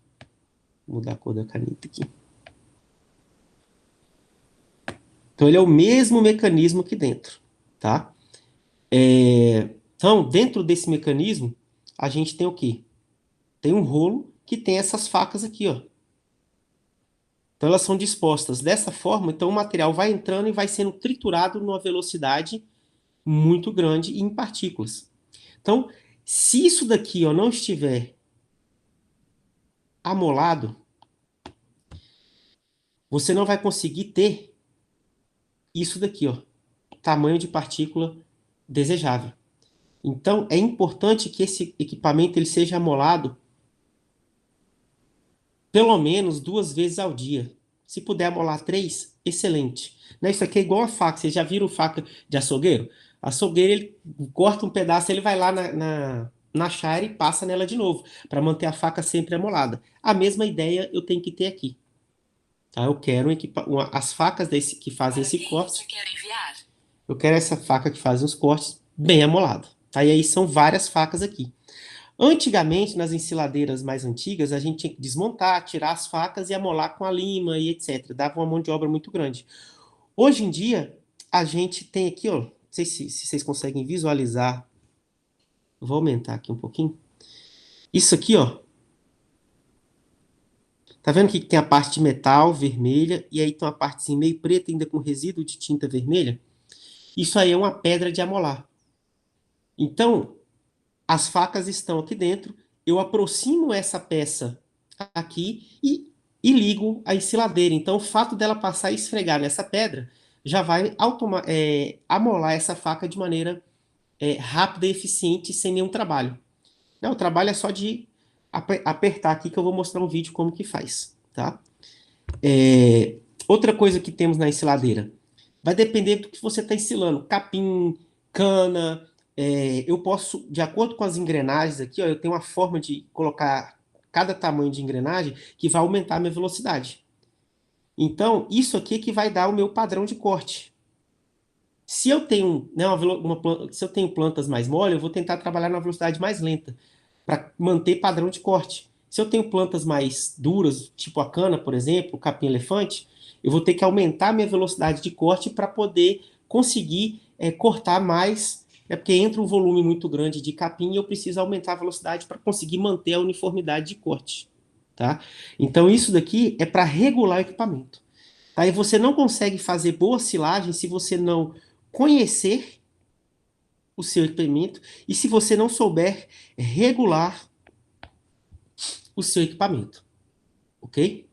Vou mudar a cor da caneta aqui. Então, ele é o mesmo mecanismo aqui dentro, tá? Então, dentro desse mecanismo, a gente tem o quê? Tem um rolo que tem essas facas aqui, ó. Então, elas são dispostas dessa forma, então o material vai entrando e vai sendo triturado numa velocidade muito grande em partículas. Então, se isso daqui, ó, não estiver amolado, você não vai conseguir ter isso daqui, ó, tamanho de partícula desejável. Então, é importante que esse equipamento ele seja amolado pelo menos 2 vezes ao dia. Se puder amolar 3, excelente. Né? Isso aqui é igual a faca. Vocês já viram faca de açougueiro? Açougueiro, ele corta um pedaço, ele vai lá na chara e passa nela de novo, para manter a faca sempre amolada. A mesma ideia eu tenho que ter aqui. Tá? Eu quero as facas que fazem esse corte. Eu quero essa faca que faz os cortes bem amolada. Tá? E aí são várias facas aqui. Antigamente, nas ensiladeiras mais antigas, a gente tinha que desmontar, tirar as facas e amolar com a lima e etc. Dava uma mão de obra muito grande. Hoje em dia, a gente tem aqui, ó, não sei se vocês conseguem visualizar, vou aumentar aqui um pouquinho. Isso aqui, ó, tá vendo que tem a parte de metal vermelha e aí tem uma partezinha meio preta ainda com resíduo de tinta vermelha? Isso aí é uma pedra de amolar. Então, as facas estão aqui dentro, eu aproximo essa peça aqui e ligo a ensiladeira. Então, o fato dela passar e esfregar nessa pedra já vai amolar essa faca de maneira rápida e eficiente, sem nenhum trabalho. Não, o trabalho é só de apertar aqui que eu vou mostrar um vídeo como que faz, tá? Outra coisa que temos na ensiladeira, vai depender do que você está ensilando. Capim, cana, eu posso, de acordo com as engrenagens aqui, ó, eu tenho uma forma de colocar cada tamanho de engrenagem que vai aumentar a minha velocidade. Então, isso aqui é que vai dar o meu padrão de corte. Se eu tenho, né, se eu tenho plantas mais mole, eu vou tentar trabalhar na velocidade mais lenta, para manter padrão de corte. Se eu tenho plantas mais duras, tipo a cana, por exemplo, o capim-elefante, eu vou ter que aumentar a minha velocidade de corte para poder conseguir cortar mais, porque entra um volume muito grande de capim e eu preciso aumentar a velocidade para conseguir manter a uniformidade de corte. Tá? Então isso daqui é para regular o equipamento. Aí você não consegue fazer boa silagem se você não conhecer o seu equipamento e se você não souber regular o seu equipamento, ok?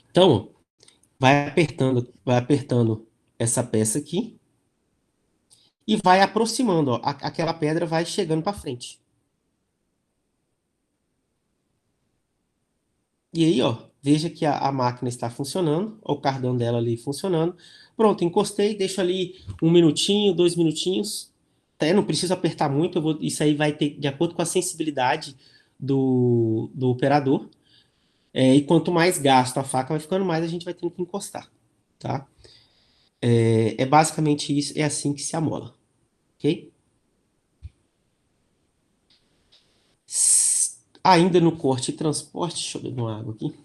Então, vai apertando essa peça aqui e vai aproximando, ó, aquela pedra vai chegando para frente. E aí, ó, veja que a máquina está funcionando, ó, o cardão dela ali funcionando. Pronto, encostei, deixo ali 1 minutinho, 2 minutinhos. Até não preciso apertar muito, isso aí vai ter de acordo com a sensibilidade do operador. E quanto mais gasto a faca vai ficando, mais a gente vai tendo que encostar, tá? É basicamente isso, é assim que se amola, ok? Ainda no corte e transporte, deixa eu beber uma água aqui.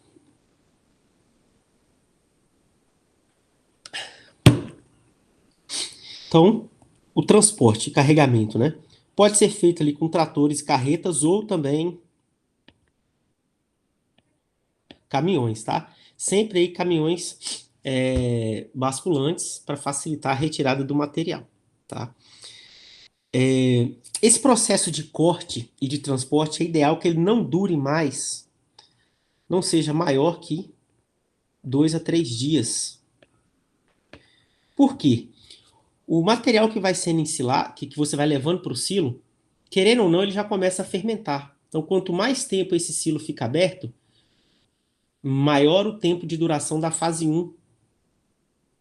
Então, o transporte e carregamento, né? Pode ser feito ali com tratores e carretas ou também caminhões, tá? Sempre aí caminhões basculantes para facilitar a retirada do material, tá? Esse processo de corte e de transporte é ideal que ele não dure mais, não seja maior que 2 a 3 dias. Por quê? O material que vai sendo ensilado, que você vai levando para o silo, querendo ou não, ele já começa a fermentar. Então, quanto mais tempo esse silo fica aberto, maior o tempo de duração da fase 1.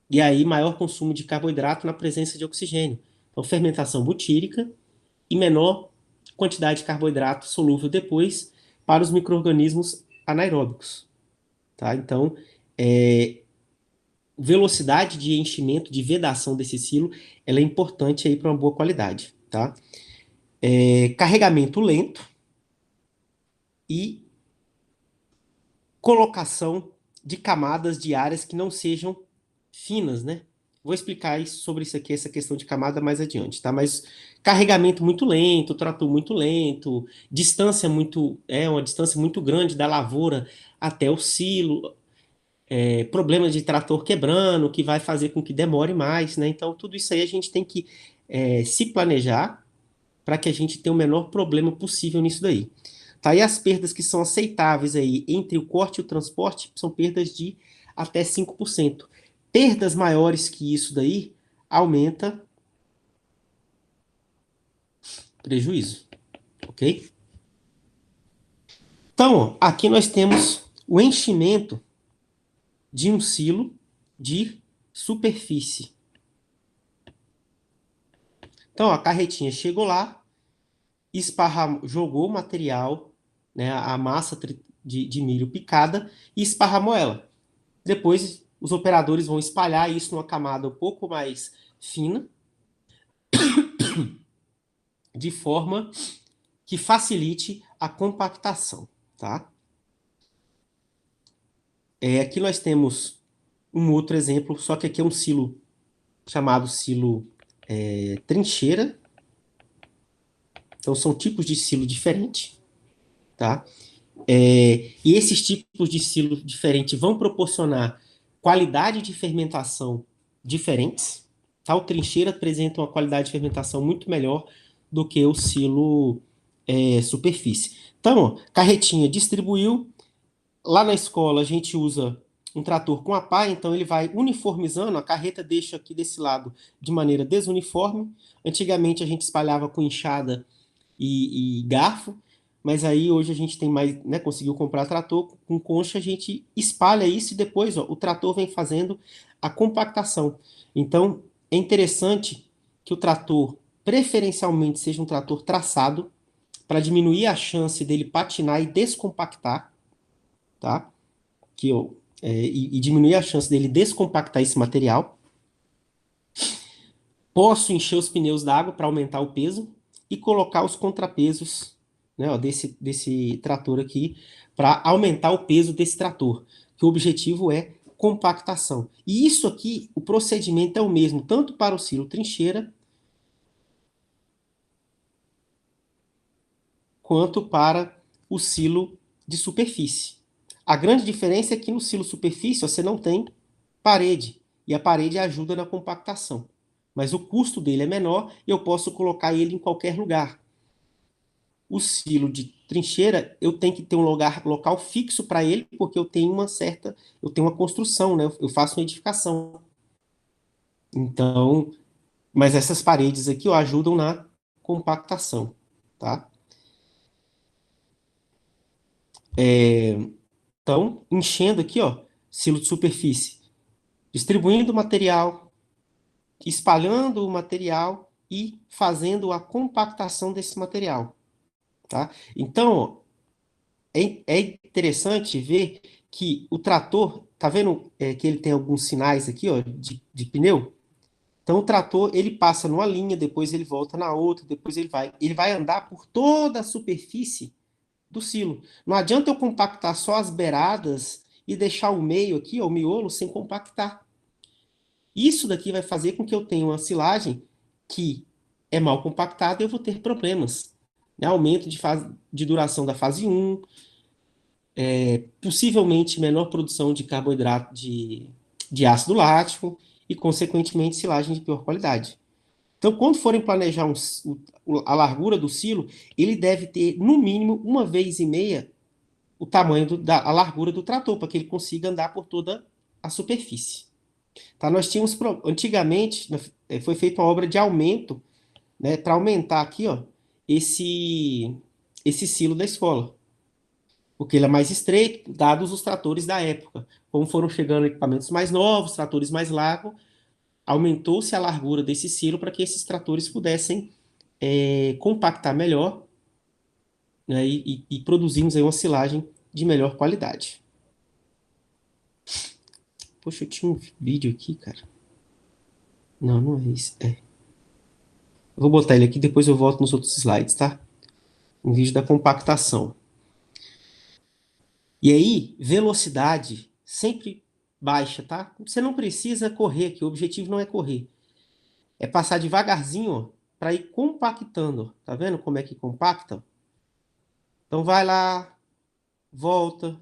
E aí, maior consumo de carboidrato na presença de oxigênio. Então, fermentação butírica e menor quantidade de carboidrato solúvel depois para os micro-organismos anaeróbicos. Tá? Então, velocidade de enchimento, de vedação desse silo, ela é importante aí para uma boa qualidade. Tá? Carregamento lento e colocação de camadas de áreas que não sejam finas, né? Vou explicar sobre isso aqui, essa questão de camada mais adiante, tá? Mas carregamento muito lento, trator muito lento, uma distância muito grande da lavoura até o silo, problema de trator quebrando, que vai fazer com que demore mais, né? Então, tudo isso aí a gente tem que se planejar para que a gente tenha o menor problema possível nisso daí. Tá? E as perdas que são aceitáveis aí entre o corte e o transporte são perdas de até 5%. Perdas maiores que isso daí aumenta prejuízo, ok? Então, aqui nós temos o enchimento de um silo de superfície. Então, a carretinha chegou lá, jogou o material, né, a massa de milho picada e esparramou ela. Depois, os operadores vão espalhar isso numa camada um pouco mais fina, de forma que facilite a compactação, tá? Aqui nós temos um outro exemplo, só que aqui é um silo chamado silo trincheira. Então, são tipos de silo diferentes, tá? E esses tipos de silo diferentes vão proporcionar qualidade de fermentação diferentes. Tá? O trincheira apresenta uma qualidade de fermentação muito melhor do que o silo superfície. Então, ó, carretinha distribuiu. Lá na escola a gente usa um trator com a pá, então ele vai uniformizando, a carreta deixa aqui desse lado de maneira desuniforme. Antigamente a gente espalhava com enxada e garfo, mas aí hoje a gente tem mais, né, conseguiu comprar trator com concha, a gente espalha isso e depois, ó, o trator vem fazendo a compactação. Então, é interessante que o trator preferencialmente seja um trator traçado para diminuir a chance dele patinar e descompactar, tá? E diminuir a chance dele descompactar esse material. Posso encher os pneus d'água para aumentar o peso e colocar os contrapesos, né, ó, desse trator aqui para aumentar o peso desse trator, que o objetivo é compactação. E isso aqui, o procedimento é o mesmo, tanto para o silo trincheira, quanto para o silo de superfície. A grande diferença é que no silo superfície você não tem parede, e a parede ajuda na compactação. Mas o custo dele é menor e eu posso colocar ele em qualquer lugar. O silo de trincheira, eu tenho que ter um local fixo para ele, porque eu tenho uma construção, né? Eu faço uma edificação. Então, mas essas paredes aqui ó, ajudam na compactação, tá? Então, enchendo aqui, ó, silo de superfície, distribuindo o material, espalhando o material e fazendo a compactação desse material, tá? Então, é interessante ver que o trator, tá vendo que ele tem alguns sinais aqui, ó, de pneu? Então, o trator, ele passa numa linha, depois ele volta na outra, depois ele vai andar por toda a superfície do silo. Não adianta eu compactar só as beiradas e deixar o meio aqui, ó, o miolo, sem compactar. Isso daqui vai fazer com que eu tenha uma silagem que é mal compactada e eu vou ter problemas. Né? Aumento de duração da fase 1, possivelmente menor produção de carboidrato de ácido lático e, consequentemente, silagem de pior qualidade. Então, quando forem planejar a largura do silo, ele deve ter, no mínimo, 1,5 vezes o tamanho a largura do trator, para que ele consiga andar por toda a superfície. Tá? Nós tínhamos, antigamente, foi feita uma obra de aumento, né, para aumentar aqui, ó, esse silo da escola, porque ele é mais estreito, dados os tratores da época. Como foram chegando equipamentos mais novos, tratores mais largos, aumentou-se a largura desse silo para que esses tratores pudessem compactar melhor, né, e produzirmos aí uma silagem de melhor qualidade. Poxa, eu tinha um vídeo aqui, cara. Não, não é esse. Eu vou botar ele aqui, depois eu volto nos outros slides, tá? Um vídeo da compactação. E aí, velocidade sempre baixa, tá? Você não precisa correr aqui, o objetivo não é correr. É passar devagarzinho para ir compactando. Tá vendo como é que compacta? Então vai lá, volta.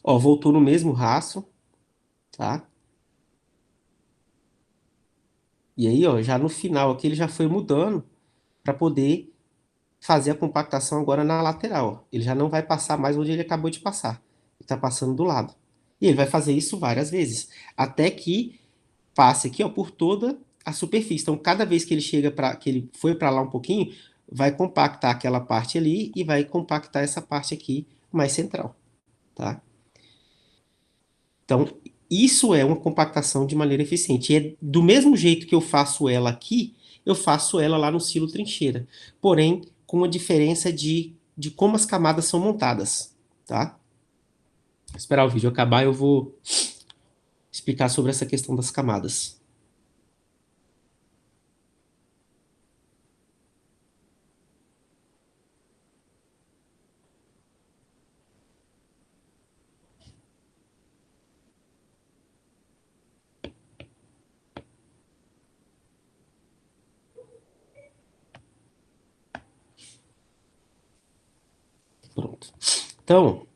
Ó, voltou no mesmo rastro, tá? E aí, ó, já no final aqui ele já foi mudando para poder fazer a compactação agora na lateral. Ó. Ele já não vai passar mais onde ele acabou de passar. Ele está passando do lado. E ele vai fazer isso várias vezes, até que passe aqui, ó, por toda a superfície. Então, cada vez que ele chega para que ele foi para lá um pouquinho, vai compactar aquela parte ali e vai compactar essa parte aqui mais central, tá? Então, isso é uma compactação de maneira eficiente. E é do mesmo jeito que eu faço ela aqui, eu faço ela lá no silo trincheira. Porém, com a diferença de como as camadas são montadas, tá? Vou esperar o vídeo acabar, eu vou explicar sobre essa questão das camadas. Pronto. Então,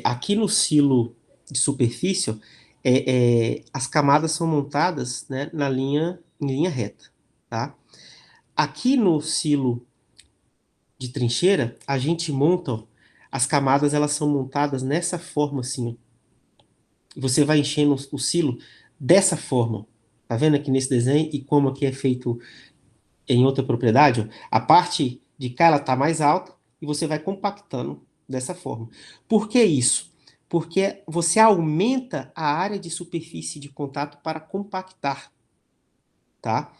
aqui no silo de superfície, as camadas são montadas, né, em linha reta, tá? Aqui no silo de trincheira, a gente monta, ó, as camadas elas são montadas nessa forma assim, ó. E você vai enchendo o silo dessa forma, ó. Tá vendo aqui nesse desenho e como aqui é feito em outra propriedade, ó, a parte de cá ela tá mais alta e você vai compactando dessa forma. Por que isso? Porque você aumenta a área de superfície de contato para compactar, tá?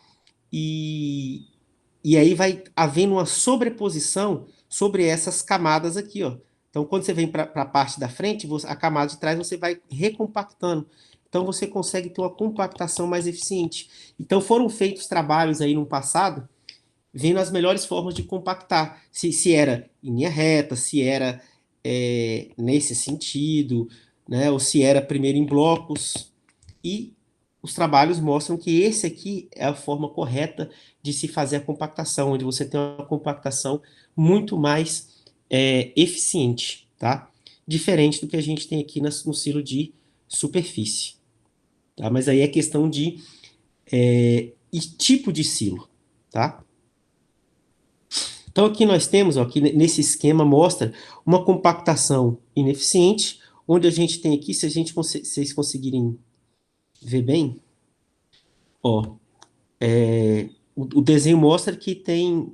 E, e aí vai havendo uma sobreposição sobre essas camadas aqui, ó. Então, quando você vem para a parte da frente, a camada de trás você vai recompactando. Então, você consegue ter uma compactação mais eficiente. Então, foram feitos trabalhos aí no passado vendo as melhores formas de compactar. Se era em linha reta, se era nesse sentido, né, ou se era primeiro em blocos. E os trabalhos mostram que esse aqui é a forma correta de se fazer a compactação, onde você tem uma compactação muito mais eficiente, tá? Diferente do que a gente tem aqui no silo de superfície. Tá? Mas aí é questão de tipo de silo, tá? Então aqui nós temos, ó, aqui nesse esquema mostra uma compactação ineficiente, onde a gente tem aqui, se vocês conseguirem ver bem, ó, o desenho mostra que tem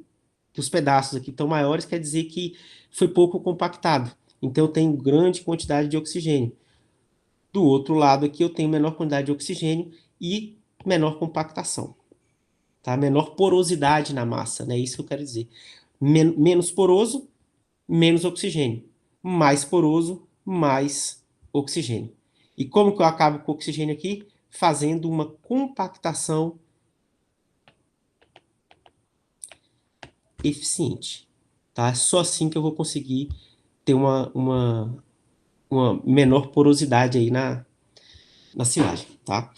que os pedaços aqui estão maiores, quer dizer que foi pouco compactado. Então, eu tenho grande quantidade de oxigênio. Do outro lado aqui, eu tenho menor quantidade de oxigênio e menor compactação, tá? Menor porosidade na massa, né? Isso que eu quero dizer. Menos poroso, menos oxigênio. Mais poroso, mais oxigênio. E como que eu acabo com o oxigênio aqui? Fazendo uma compactação eficiente, tá? Só assim que eu vou conseguir ter uma menor porosidade aí na silagem, tá?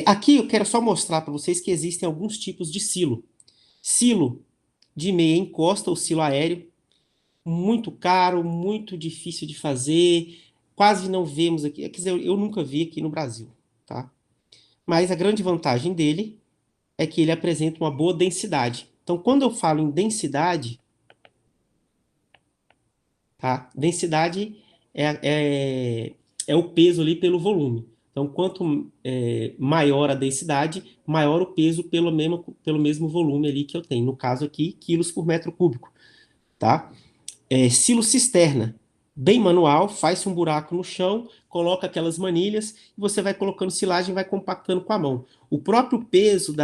Aqui eu quero só mostrar para vocês que existem alguns tipos de silo. Silo de meia encosta, ou silo aéreo, muito caro, muito difícil de fazer, quase não vemos aqui, quer dizer, eu nunca vi aqui no Brasil, tá? Mas a grande vantagem dele é que ele apresenta uma boa densidade. Então, quando eu falo em densidade, tá? Densidade é o peso ali pelo volume. Então, quanto maior a densidade, maior o peso pelo mesmo volume ali que eu tenho. No caso aqui, quilos por metro cúbico, tá? Silo cisterna, bem manual, faz um buraco no chão, coloca aquelas manilhas e você vai colocando silagem e vai compactando com a mão. O próprio peso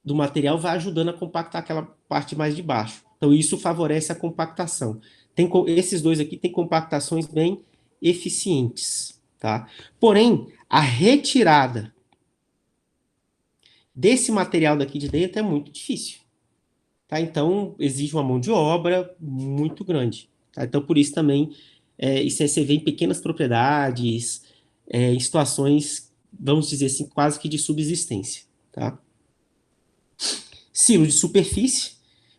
do material vai ajudando a compactar aquela parte mais de baixo. Então, isso favorece a compactação. Esses dois aqui têm compactações bem eficientes, tá? Porém, a retirada desse material daqui de dentro é muito difícil, tá? Então, exige uma mão de obra muito grande, tá? Então, por isso também, isso aí você vê em pequenas propriedades, em situações, vamos dizer assim, quase que de subsistência, tá? Silo de superfície,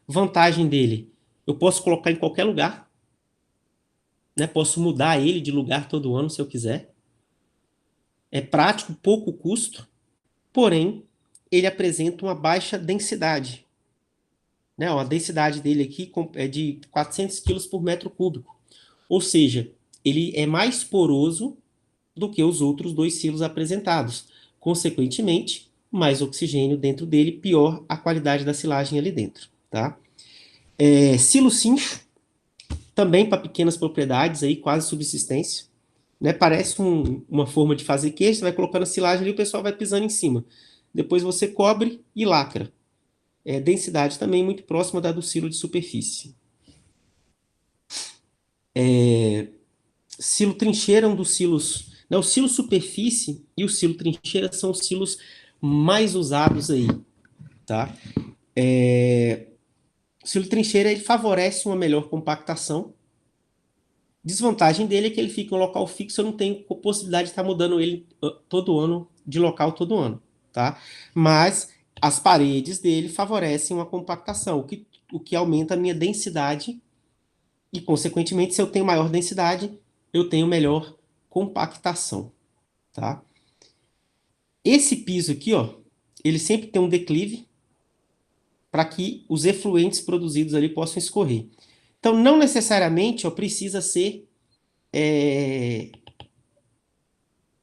vantagem dele, eu posso colocar em qualquer lugar, né? Posso mudar ele de lugar todo ano se eu quiser. É prático, pouco custo, porém, ele apresenta uma baixa densidade, né? A densidade dele aqui é de 400 quilos por metro cúbico. Ou seja, ele é mais poroso do que os outros dois silos apresentados. Consequentemente, mais oxigênio dentro dele, pior a qualidade da silagem ali dentro, tá? Silo cincho, também para pequenas propriedades, aí, quase subsistência. Né? Parece uma forma de fazer queijo, você vai colocando a silagem ali e o pessoal vai pisando em cima. Depois você cobre e lacra. Densidade também muito próxima da do silo de superfície. Silo trincheira é um dos silos. Né? O silo superfície e o silo trincheira são os silos mais usados aí. Tá? O silo trincheira ele favorece uma melhor compactação. Desvantagem dele é que ele fica em um local fixo, eu não tenho possibilidade de estar mudando ele todo ano, de local todo ano, tá? Mas as paredes dele favorecem uma compactação, o que aumenta a minha densidade e, consequentemente, se eu tenho maior densidade, eu tenho melhor compactação, tá? Esse piso aqui, ó, ele sempre tem um declive para que os efluentes produzidos ali possam escorrer. Então, não necessariamente ó, precisa ser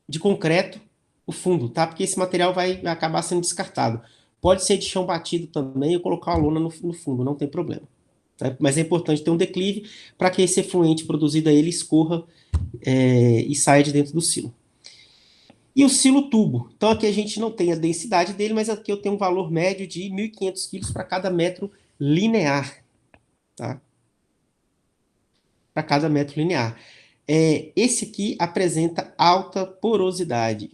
de concreto o fundo, tá? Porque esse material vai acabar sendo descartado. Pode ser de chão batido também e colocar uma lona no fundo, não tem problema. Tá? Mas é importante ter um declive para que esse efluente produzido aí ele escorra e saia de dentro do silo. E o silo tubo. Então aqui a gente não tem a densidade dele, mas aqui eu tenho um valor médio de 1.500 quilos para cada metro linear. Tá? Para cada metro linear. Esse aqui apresenta alta porosidade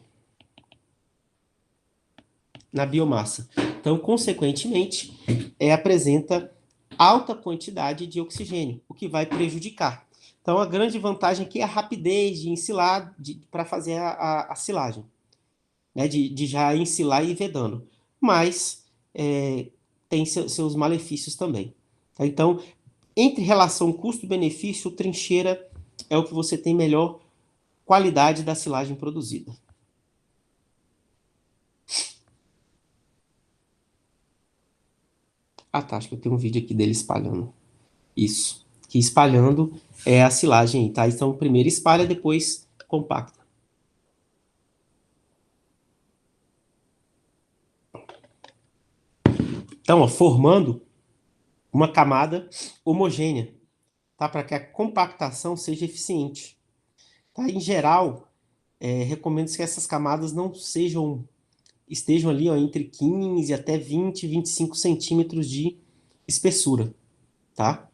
na biomassa. Então, consequentemente, apresenta alta quantidade de oxigênio, o que vai prejudicar. Então, a grande vantagem aqui é a rapidez de ensilar, para fazer a silagem, né? de já ensilar e ir vedando. Mas tem seus malefícios também. Tá? Então, entre relação custo-benefício, trincheira é o que você tem melhor qualidade da silagem produzida. Ah, tá. Acho que eu tenho um vídeo aqui dele espalhando. Isso. Que espalhando é a silagem aí, tá? Então, primeiro espalha, depois compacta. Então, ó, formando uma camada homogênea, tá? Para que a compactação seja eficiente. Tá? Em geral, recomendo que essas camadas não estejam ali, ó, entre 15 até 20, 25 centímetros de espessura, tá?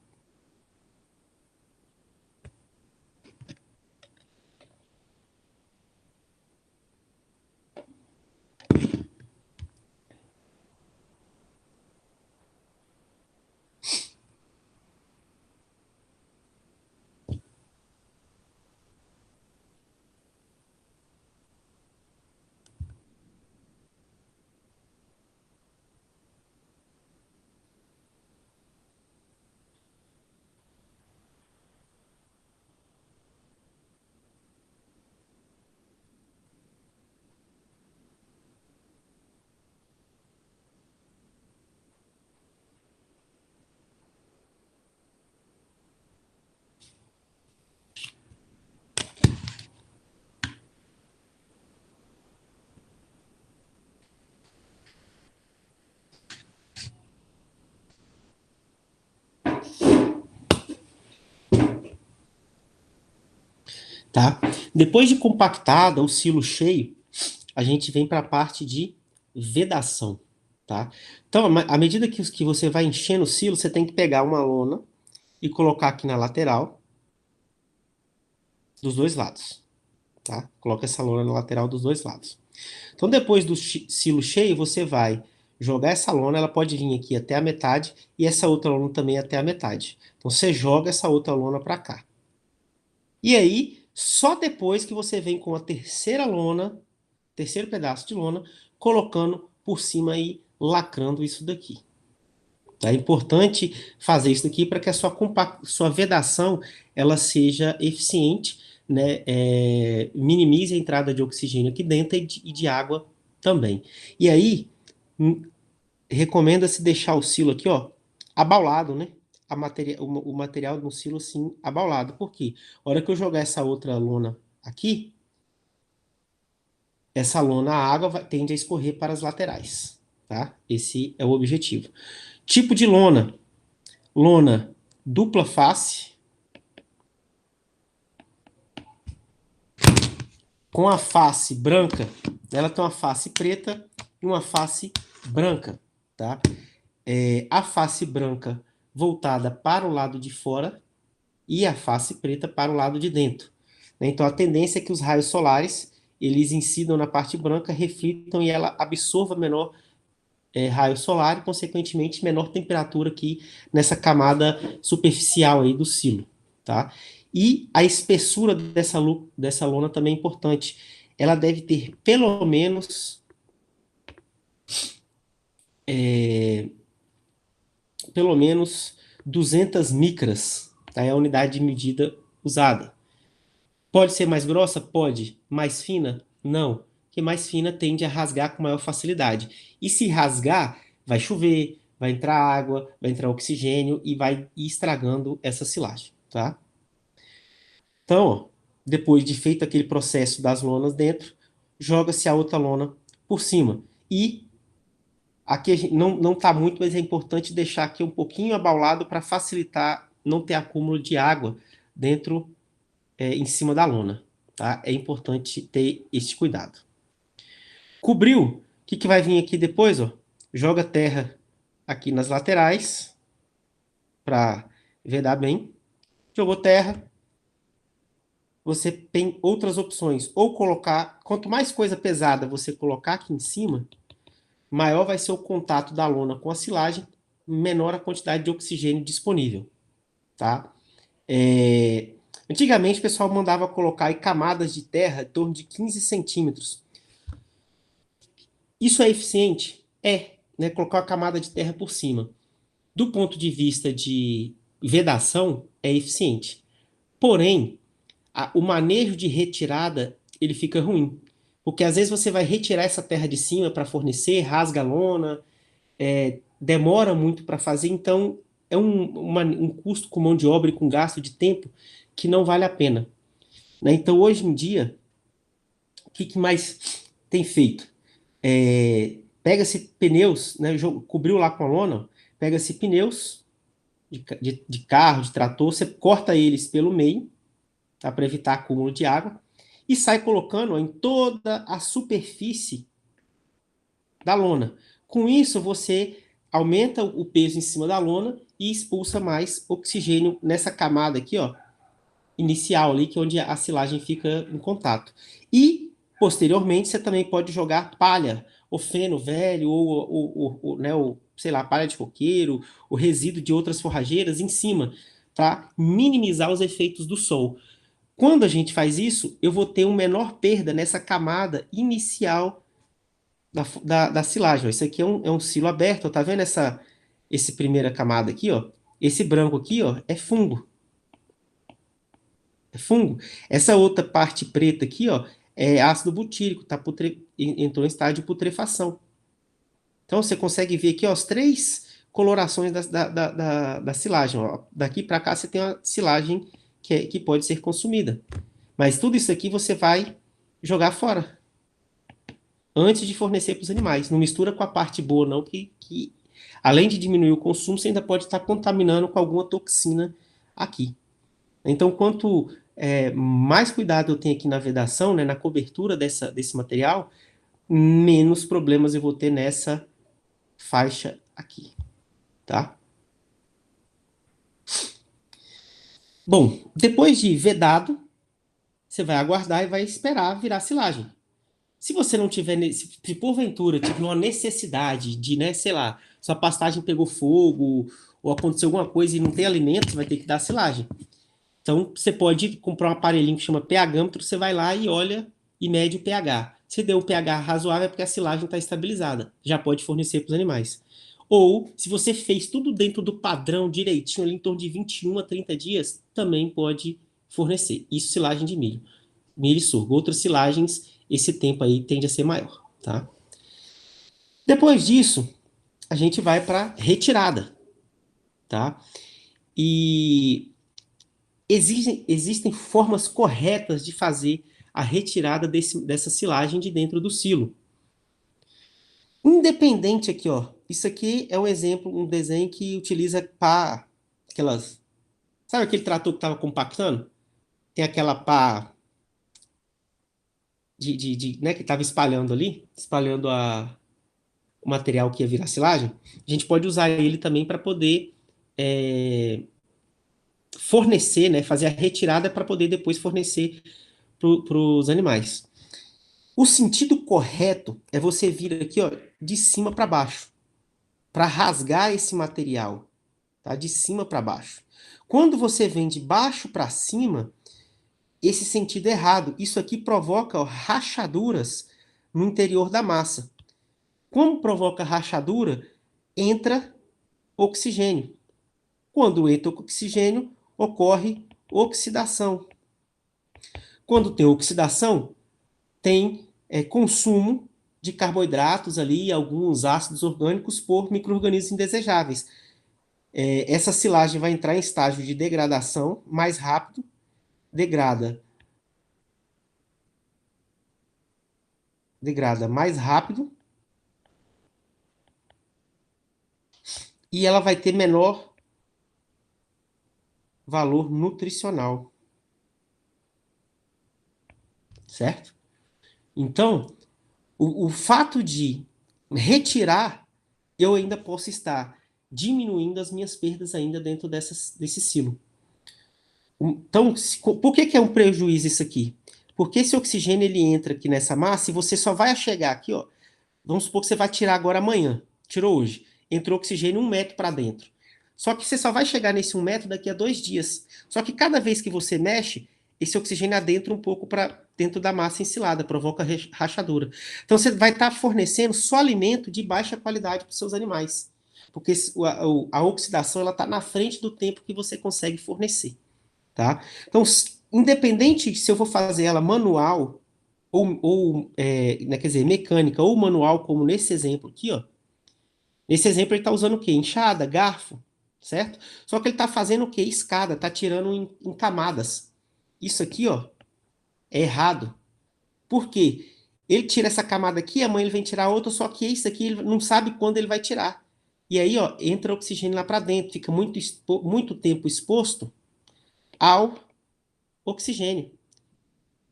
Tá? Depois de compactada, o silo cheio, a gente vem para a parte de vedação, tá? Então, à medida que você vai enchendo o silo, você tem que pegar uma lona e colocar aqui na lateral dos dois lados, tá? Coloca essa lona na lateral dos dois lados. Então, depois do silo cheio, você vai jogar essa lona, ela pode vir aqui até a metade e essa outra lona também até a metade. Então, você joga essa outra lona para cá. E aí, só depois que você vem com a terceira lona, terceiro pedaço de lona, colocando por cima e lacrando isso daqui. É importante fazer isso daqui para que a sua vedação ela seja eficiente, né? Minimize a entrada de oxigênio aqui dentro e de água também. E aí, recomenda-se deixar o silo aqui, ó, abaulado, né? O material do silo assim, abaulado. Por quê? A hora que eu jogar essa outra lona aqui, essa lona, a água tende a escorrer para as laterais, tá? Esse é o objetivo. Tipo de lona. Lona dupla face, com a face branca. Ela tem uma face preta e uma face branca, tá? A face branca voltada para o lado de fora e a face preta para o lado de dentro. Então a tendência é que os raios solares eles incidam na parte branca, reflitam e ela absorva menor raio solar e, consequentemente, menor temperatura aqui nessa camada superficial aí do silo, tá? E a espessura dessa lona também é importante. Ela deve ter pelo menos 200 micras, tá? É a unidade de medida usada. Pode ser mais grossa? Pode. Mais fina? Não. Porque mais fina tende a rasgar com maior facilidade. E se rasgar, vai chover, vai entrar água, vai entrar oxigênio e vai ir estragando essa silagem, tá? Então, ó, depois de feito aquele processo das lonas dentro, joga-se a outra lona por cima. E aqui a gente, não está muito, mas é importante deixar aqui um pouquinho abaulado para facilitar não ter acúmulo de água dentro em cima da lona, tá? É importante ter este cuidado. Cobriu, o que vai vir aqui depois, ó? Joga terra aqui nas laterais para vedar bem. Jogou terra, você tem outras opções. Ou colocar, quanto mais coisa pesada você colocar aqui em cima, maior vai ser o contato da lona com a silagem, menor a quantidade de oxigênio disponível, tá? Antigamente o pessoal mandava colocar em camadas de terra em torno de 15 centímetros. Isso é eficiente? É, né? Colocar uma camada de terra por cima. Do ponto de vista de vedação, é eficiente. Porém, o manejo de retirada ele fica ruim. Porque às vezes você vai retirar essa terra de cima para fornecer, rasga a lona, demora muito para fazer, então é um custo com mão de obra e com gasto de tempo que não vale a pena. Né? Então, hoje em dia, o que mais tem feito? Pega-se pneus, né, cobriu lá com a lona, pega-se pneus de carro, de trator, você corta eles pelo meio, tá, para evitar acúmulo de água, e sai colocando, ó, em toda a superfície da lona. Com isso, você aumenta o peso em cima da lona e expulsa mais oxigênio nessa camada aqui, ó, inicial ali, que é onde a silagem fica em contato. E, posteriormente, você também pode jogar palha, ou feno velho, né, sei lá, palha de coqueiro, o resíduo de outras forrageiras em cima, para minimizar os efeitos do sol. Quando a gente faz isso, eu vou ter uma menor perda nessa camada inicial da silagem. Ó. Isso aqui é um silo aberto, ó, tá vendo esse primeira camada aqui, ó? Esse branco aqui, ó, é fungo. É fungo. Essa outra parte preta aqui, ó, é ácido butírico, tá entrou em estágio de putrefação. Então você consegue ver aqui, ó, as três colorações da silagem. Ó. Daqui para cá você tem uma silagem que pode ser consumida. Mas tudo isso aqui você vai jogar fora antes de fornecer para os animais. Não mistura com a parte boa, não, que além de diminuir o consumo, você ainda pode estar contaminando com alguma toxina aqui. Então, quanto mais cuidado eu tenho aqui na vedação, né, na cobertura desse material, menos problemas eu vou ter nessa faixa aqui, tá? Bom, depois de vedado, você vai aguardar e vai esperar virar silagem. Se você não tiver, se porventura tiver uma necessidade de, né, sei lá, sua pastagem pegou fogo ou aconteceu alguma coisa e não tem alimento, você vai ter que dar silagem. Então, você pode comprar um aparelhinho que chama pH-metro, você vai lá e olha e mede o pH. Se deu um pH razoável, é porque a silagem está estabilizada. Já pode fornecer para os animais. Ou, se você fez tudo dentro do padrão direitinho, ali em torno de 21 a 30 dias, também pode fornecer. Isso silagem de milho. Milho e sorgo. Outras silagens, esse tempo aí tende a ser maior, tá? Depois disso, a gente vai para retirada, tá? E existem formas corretas de fazer a retirada dessa silagem de dentro do silo. Independente aqui, ó. Isso aqui é um exemplo, um desenho que utiliza pá, aquelas... Sabe aquele trator que estava compactando? Tem aquela pá né, que estava espalhando ali, espalhando o material que ia virar silagem. A gente pode usar ele também para poder fornecer, né, fazer a retirada para poder depois fornecer para os animais. O sentido correto é você vir aqui, ó, de cima para baixo, para rasgar esse material, tá? De cima para baixo. Quando você vem de baixo para cima, esse sentido é errado. Isso aqui provoca, ó, rachaduras no interior da massa. Como provoca rachadura, entra oxigênio. Quando entra oxigênio, ocorre oxidação. Quando tem oxidação, tem consumo de carboidratos ali, alguns ácidos orgânicos por micro-organismos indesejáveis. Essa silagem vai entrar em estágio de degradação mais rápido, degrada mais rápido, e ela vai ter menor valor nutricional, certo? Então, o fato de retirar, eu ainda posso estar diminuindo as minhas perdas ainda dentro desse silo. Então, por que é um prejuízo isso aqui? Porque esse oxigênio ele entra aqui nessa massa e você só vai chegar aqui, ó. Vamos supor que você vai tirar agora amanhã. Tirou hoje. Entrou oxigênio 1 metro para dentro. Só que você só vai chegar nesse 1 metro daqui a 2 dias. Só que cada vez que você mexe, esse oxigênio adentra um pouco para dentro da massa ensilada, provoca rachadura. Então você vai estar fornecendo só alimento de baixa qualidade para os seus animais. Porque a oxidação está na frente do tempo que você consegue fornecer. Tá? Então, independente se eu vou fazer ela manual né, quer dizer, mecânica ou manual, como nesse exemplo aqui, ó. Nesse exemplo ele está usando o quê? Enxada, garfo, certo? Só que ele está fazendo o quê? Escada, está tirando em camadas. Isso aqui, ó, é errado. Por quê? Ele tira essa camada aqui, amanhã ele vem tirar outra, só que isso aqui ele não sabe quando ele vai tirar. E aí, ó, entra oxigênio lá para dentro, fica muito tempo exposto ao oxigênio.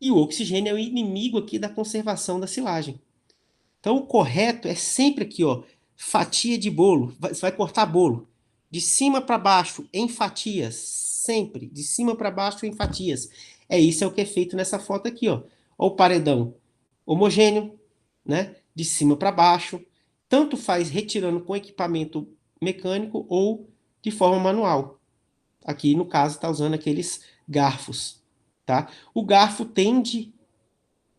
E o oxigênio é o inimigo aqui da conservação da silagem. Então, o correto é sempre aqui, ó, fatia de bolo. Você vai cortar bolo de cima para baixo em fatias, sempre de cima para baixo em fatias. Isso é o que é feito nessa foto aqui, ó. Ó o paredão homogêneo, né? De cima para baixo. Tanto faz retirando com equipamento mecânico ou de forma manual. Aqui, no caso, está usando aqueles garfos, tá? O garfo tende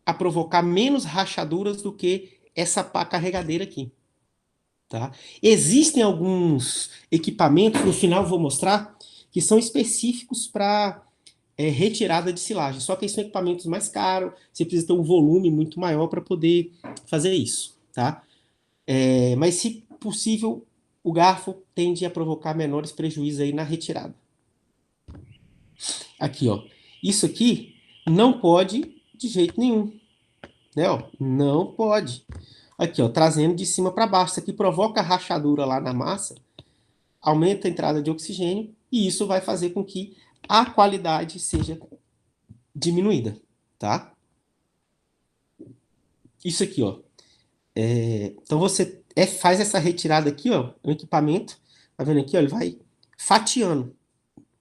a provocar menos rachaduras do que essa pá carregadeira aqui, tá? Existem alguns equipamentos, no final eu vou mostrar, que são específicos para retirada de silagem. Só que esses são equipamentos mais caros, você precisa ter um volume muito maior para poder fazer isso, tá? Mas, se possível, o garfo tende a provocar menores prejuízos aí na retirada. Aqui, ó. Isso aqui não pode de jeito nenhum, né? Ó, não pode. Aqui, ó, trazendo de cima para baixo. Isso aqui provoca rachadura lá na massa, aumenta a entrada de oxigênio e isso vai fazer com que a qualidade seja diminuída, tá? Isso aqui, ó. Então você faz essa retirada aqui, ó, no equipamento. Tá vendo aqui, ó? Ele vai fatiando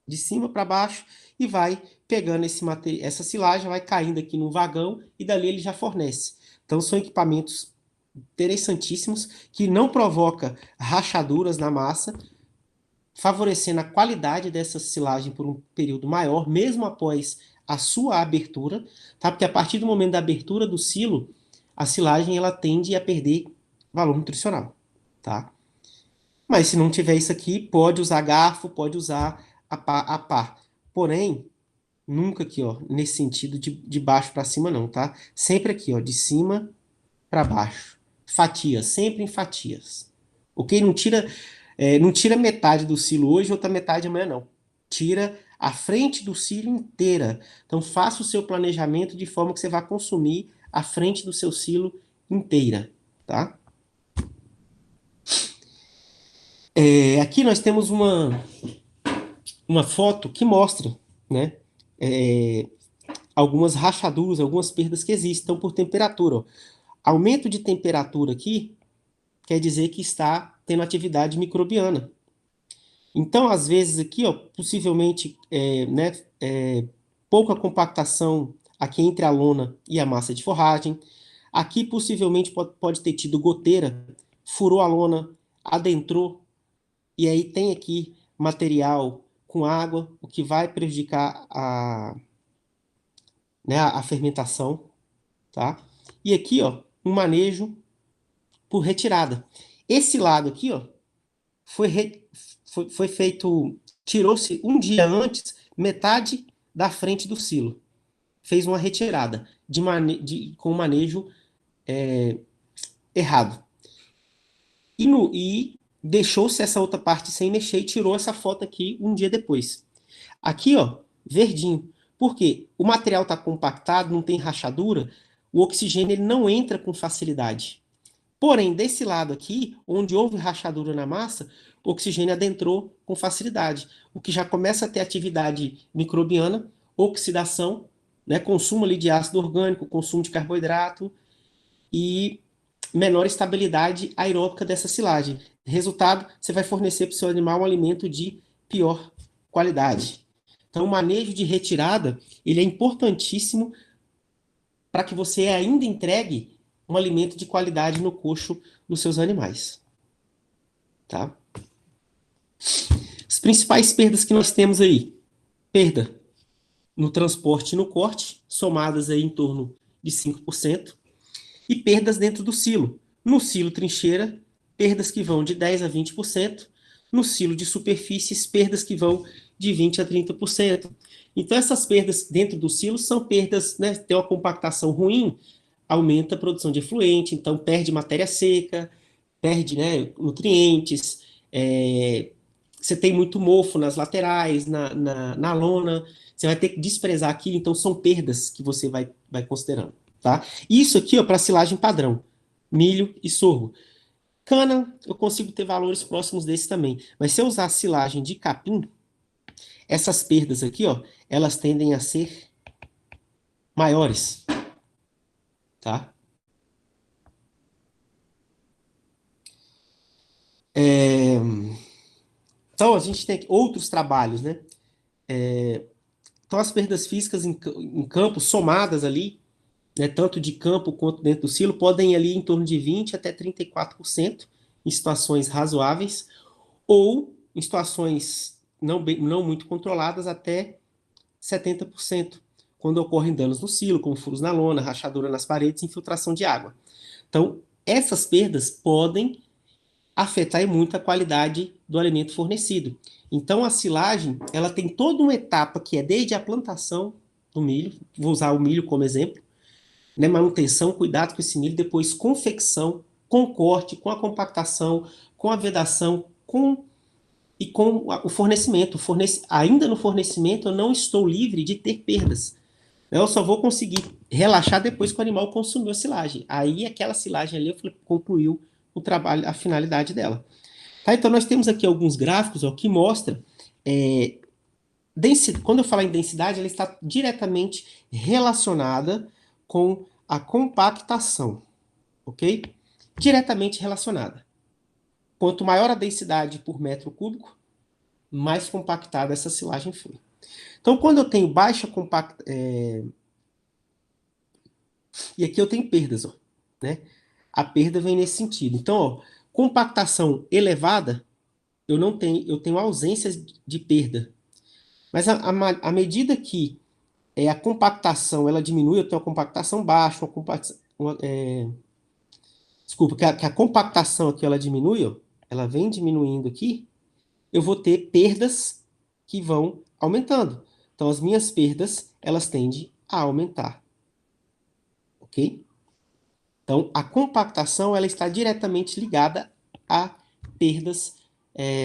de cima para baixo e vai pegando essa silagem, vai caindo aqui no vagão e dali ele já fornece. Então são equipamentos interessantíssimos que não provoca rachaduras na massa, favorecendo a qualidade dessa silagem por um período maior, mesmo após a sua abertura, tá? Porque a partir do momento da abertura do silo, a silagem ela tende a perder valor nutricional, tá? Mas se não tiver isso aqui, pode usar garfo, pode usar a pá. Porém, nunca aqui, ó, nesse sentido de baixo para cima não, tá? Sempre aqui, ó, de cima para baixo. Fatias, sempre em fatias. Ok? Não tira metade do silo hoje, outra metade amanhã, não. Tira a frente do silo inteira. Então, faça o seu planejamento de forma que você vai consumir a frente do seu silo inteira, tá? Aqui nós temos uma foto que mostra, né? Algumas rachaduras, algumas perdas que existem então, por temperatura. Ó. Aumento de temperatura aqui quer dizer que está tendo atividade microbiana. Então, às vezes aqui, ó, possivelmente, né, pouca compactação aqui entre a lona e a massa de forragem. Aqui, possivelmente, pode ter tido goteira, furou a lona, adentrou, e aí tem aqui material com água, o que vai prejudicar né, a fermentação, tá? E aqui, ó, um manejo por retirada. Esse lado aqui, ó, foi feito, tirou-se um dia antes metade da frente do silo. Fez uma retirada com manejo errado. E deixou-se essa outra parte sem mexer e tirou essa foto aqui um dia depois. Aqui, ó, verdinho. Por quê? O material está compactado, não tem rachadura, o oxigênio ele não entra com facilidade. Porém, desse lado aqui, onde houve rachadura na massa, o oxigênio adentrou com facilidade, o que já começa a ter atividade microbiana, oxidação, né, consumo ali de ácido orgânico, consumo de carboidrato e menor estabilidade aeróbica dessa silagem. Resultado, você vai fornecer para o seu animal um alimento de pior qualidade. Então, o manejo de retirada, ele é importantíssimo para que você ainda entregue um alimento de qualidade no coxo dos seus animais. Tá? As principais perdas que nós temos aí. Perda no transporte e no corte, somadas aí em torno de 5%. E perdas dentro do silo. No silo trincheira, perdas que vão de 10% a 20%. No silo de superfícies, perdas que vão de 20% a 30%. Então, essas perdas dentro do silo são perdas, né? Tem uma compactação ruim, aumenta a produção de efluente, então perde matéria seca, perde, né, nutrientes, você tem muito mofo nas laterais, na lona, você vai ter que desprezar aquilo, então são perdas que você vai considerando. tá? Isso aqui, ó, para silagem padrão, milho e sorgo. Cana, eu consigo ter valores próximos desse também. Mas se eu usar silagem de capim, essas perdas aqui, ó, elas tendem a ser maiores, tá? Então, a gente tem outros trabalhos, né? Então, as perdas físicas em campo, somadas ali, né, tanto de campo quanto dentro do silo, podem ir ali em torno de 20 até 34% em situações razoáveis, ou em situações não muito controladas, até 70%, quando ocorrem danos no silo, como furos na lona, rachadura nas paredes, infiltração de água. Então, essas perdas podem afetar muito a qualidade do alimento fornecido. Então, a silagem, ela tem toda uma etapa que é desde a plantação do milho, vou usar o milho como exemplo, né, manutenção, cuidado com esse milho, depois confecção, com corte, com a compactação, com a vedação, com o fornecimento. Ainda no fornecimento, eu não estou livre de ter perdas. Eu só vou conseguir relaxar depois que o animal consumiu a silagem. Aí aquela silagem ali concluiu o trabalho, a finalidade dela. Tá, então nós temos aqui alguns gráficos, ó, que mostra quando eu falar em densidade, ela está diretamente relacionada com a compactação, ok? Diretamente relacionada. Quanto maior a densidade por metro cúbico, mais compactada essa silagem foi. Então, quando eu tenho baixa compactação, e aqui eu tenho perdas, ó, né? A perda vem nesse sentido. Então, ó, compactação elevada, eu tenho ausência de perda. Mas à medida que a compactação ela diminui, eu tenho uma compactação baixa, desculpa, que a compactação aqui ela diminui, ó, ela vem diminuindo aqui, eu vou ter perdas que vão aumentando. Então, as minhas perdas, elas tendem a aumentar, ok? Então, a compactação, ela está diretamente ligada a perdas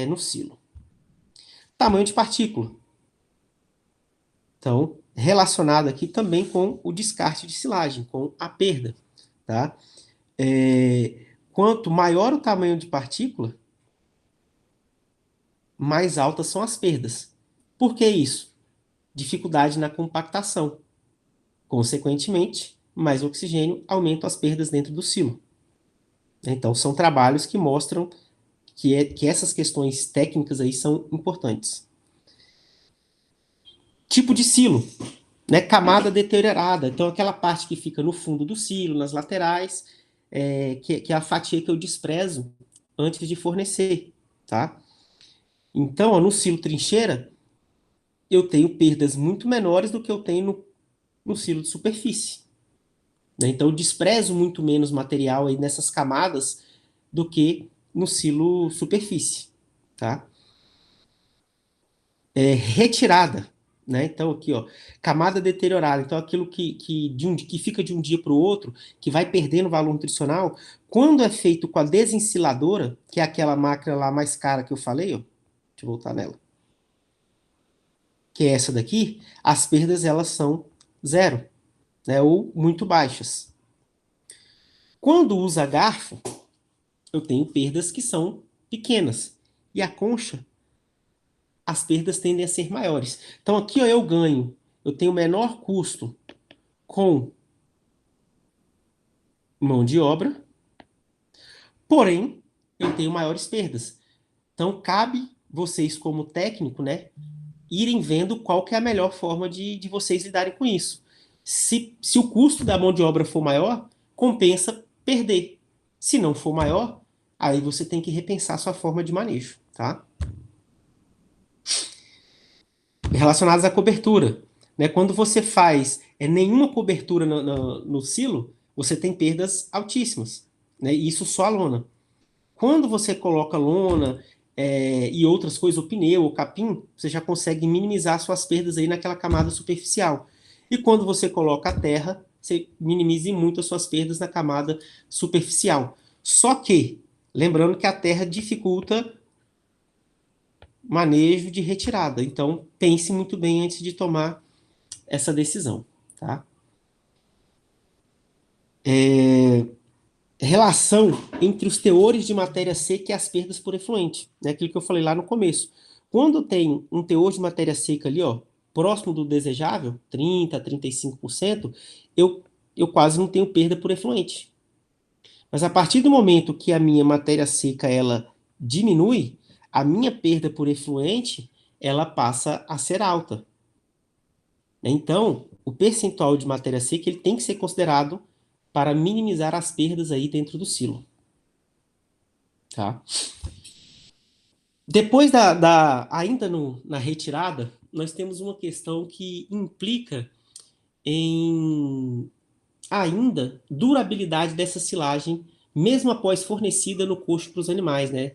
no silo. Tamanho de partícula. Então, relacionado aqui também com o descarte de silagem, com a perda, tá? Quanto maior o tamanho de partícula, mais altas são as perdas. Por que isso? Dificuldade na compactação. Consequentemente, mais oxigênio aumenta as perdas dentro do silo. Então, são trabalhos que mostram que essas questões técnicas aí são importantes. Tipo de silo, né? Camada deteriorada. Então, aquela parte que fica no fundo do silo, nas laterais, que é a fatia que eu desprezo antes de fornecer, tá? Então, ó, no silo trincheira, eu tenho perdas muito menores do que eu tenho no silo de superfície, né? Então, eu desprezo muito menos material aí nessas camadas do que no silo superfície, tá? Retirada, né? Então, aqui, ó, camada deteriorada. Então, aquilo que fica de um dia para o outro, que vai perdendo valor nutricional, quando é feito com a desensiladora, que é aquela máquina lá mais cara que eu falei, ó, deixa eu voltar nela, que é essa daqui, as perdas elas são zero, né? Ou muito baixas. Quando usa garfo, eu tenho perdas que são pequenas. E a concha, as perdas tendem a ser maiores. Então, aqui, ó, eu tenho menor custo com mão de obra, porém, eu tenho maiores perdas. Então, cabe vocês, como técnico, né, irem vendo qual que é a melhor forma de vocês lidarem com isso. Se o custo da mão de obra for maior, compensa perder. Se não for maior, aí você tem que repensar sua forma de manejo, tá? Relacionadas à cobertura, né? Quando você faz nenhuma cobertura no silo, você tem perdas altíssimas, né? Isso só a lona. Quando você coloca lona e outras coisas, o pneu, o capim, você já consegue minimizar suas perdas aí naquela camada superficial. E quando você coloca a terra, você minimiza muito as suas perdas na camada superficial. Só que, lembrando que a terra dificulta manejo de retirada. Então, pense muito bem antes de tomar essa decisão, tá? é, relação entre os teores de matéria seca e as perdas por efluente, né? Aquilo que eu falei lá no começo. Quando tem um teor de matéria seca ali, ó, próximo do desejável, 30, 35%, eu quase não tenho perda por efluente. Mas a partir do momento que a minha matéria seca ela diminui, a minha perda por efluente ela passa a ser alta. Então, o percentual de matéria seca ele tem que ser considerado para minimizar as perdas aí dentro do silo. Tá? Depois ainda na retirada, nós temos uma questão que implica em ainda durabilidade dessa silagem, mesmo após fornecida no coxo para os animais, né?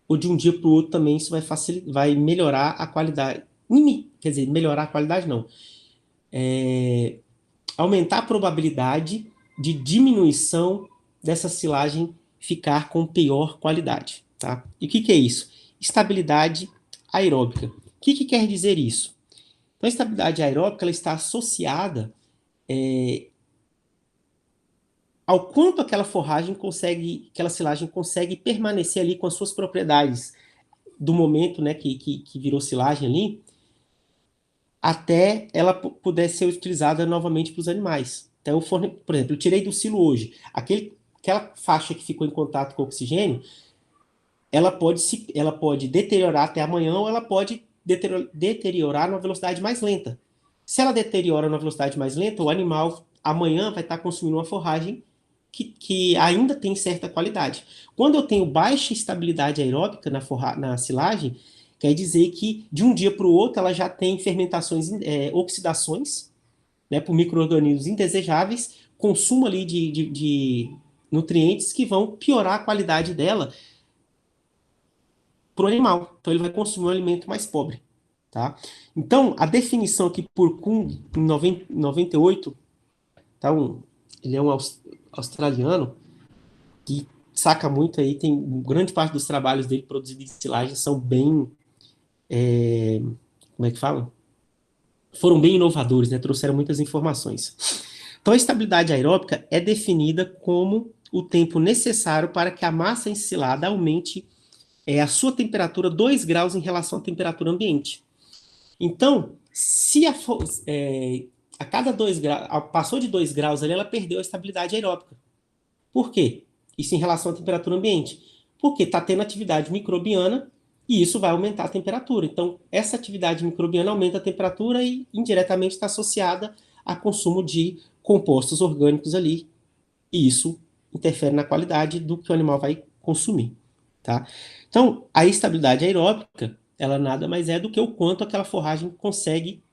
Ou de um dia para o outro também isso vai melhorar a qualidade. Quer dizer, melhorar a qualidade não. Aumentar a probabilidade de diminuição dessa silagem ficar com pior qualidade. Tá? E o que é isso? Estabilidade aeróbica. O que quer dizer isso? Então, a estabilidade aeróbica ela está associada ao quanto aquela forragem consegue, aquela silagem consegue permanecer ali com as suas propriedades do momento, né, que virou silagem ali, até ela puder ser utilizada novamente para os animais. Então, por exemplo, eu tirei do silo hoje. Aquela faixa que ficou em contato com o oxigênio, ela pode deteriorar até amanhã ou ela pode deteriorar numa velocidade mais lenta. Se ela deteriora numa velocidade mais lenta, o animal amanhã vai estar consumindo uma forragem que ainda tem certa qualidade. Quando eu tenho baixa estabilidade aeróbica na silagem, quer dizer que de um dia para o outro ela já tem fermentações, oxidações, né, por micro-organismos indesejáveis, consumo ali de nutrientes que vão piorar a qualidade dela para o animal. Então ele vai consumir um alimento mais pobre. Tá? Então, a definição aqui por Kuhn, em 98, tá? Ele é um australiano que saca muito aí, tem grande parte dos trabalhos dele produzidos em silagem são bem, como é que fala? Foram bem inovadores, né? Trouxeram muitas informações. Então, a estabilidade aeróbica é definida como o tempo necessário para que a massa ensilada aumente a sua temperatura 2 graus em relação à temperatura ambiente. Então, se a cada 2 graus, passou de 2 graus ali, ela perdeu a estabilidade aeróbica. Por quê? Isso em relação à temperatura ambiente. Porque está tendo atividade microbiana e isso vai aumentar a temperatura. Então, essa atividade microbiana aumenta a temperatura e indiretamente está associada a consumo de compostos orgânicos ali. E isso interfere na qualidade do que o animal vai consumir. Tá? Então, a estabilidade aeróbica, ela nada mais é do que o quanto aquela forragem consegue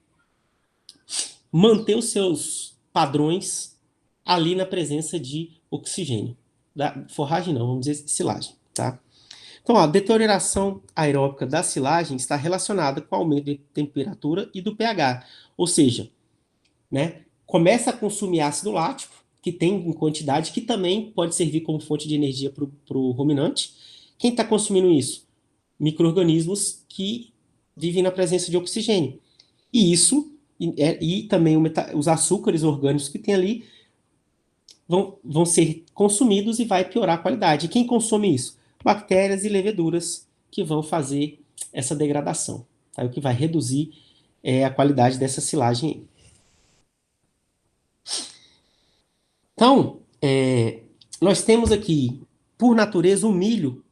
manter os seus padrões ali na presença de oxigênio. Da forragem não, vamos dizer silagem, tá? Então, a deterioração aeróbica da silagem está relacionada com o aumento de temperatura e do pH. Ou seja, né, começa a consumir ácido lático, que tem em quantidade, que também pode servir como fonte de energia para o ruminante. Quem está consumindo isso? Micro-organismos que vivem na presença de oxigênio. E isso, e também os açúcares orgânicos que tem ali, vão ser consumidos e vai piorar a qualidade. E quem consome isso? Bactérias e leveduras que vão fazer essa degradação, tá? O que vai reduzir a qualidade dessa silagem. Então, nós temos aqui, por natureza, o milho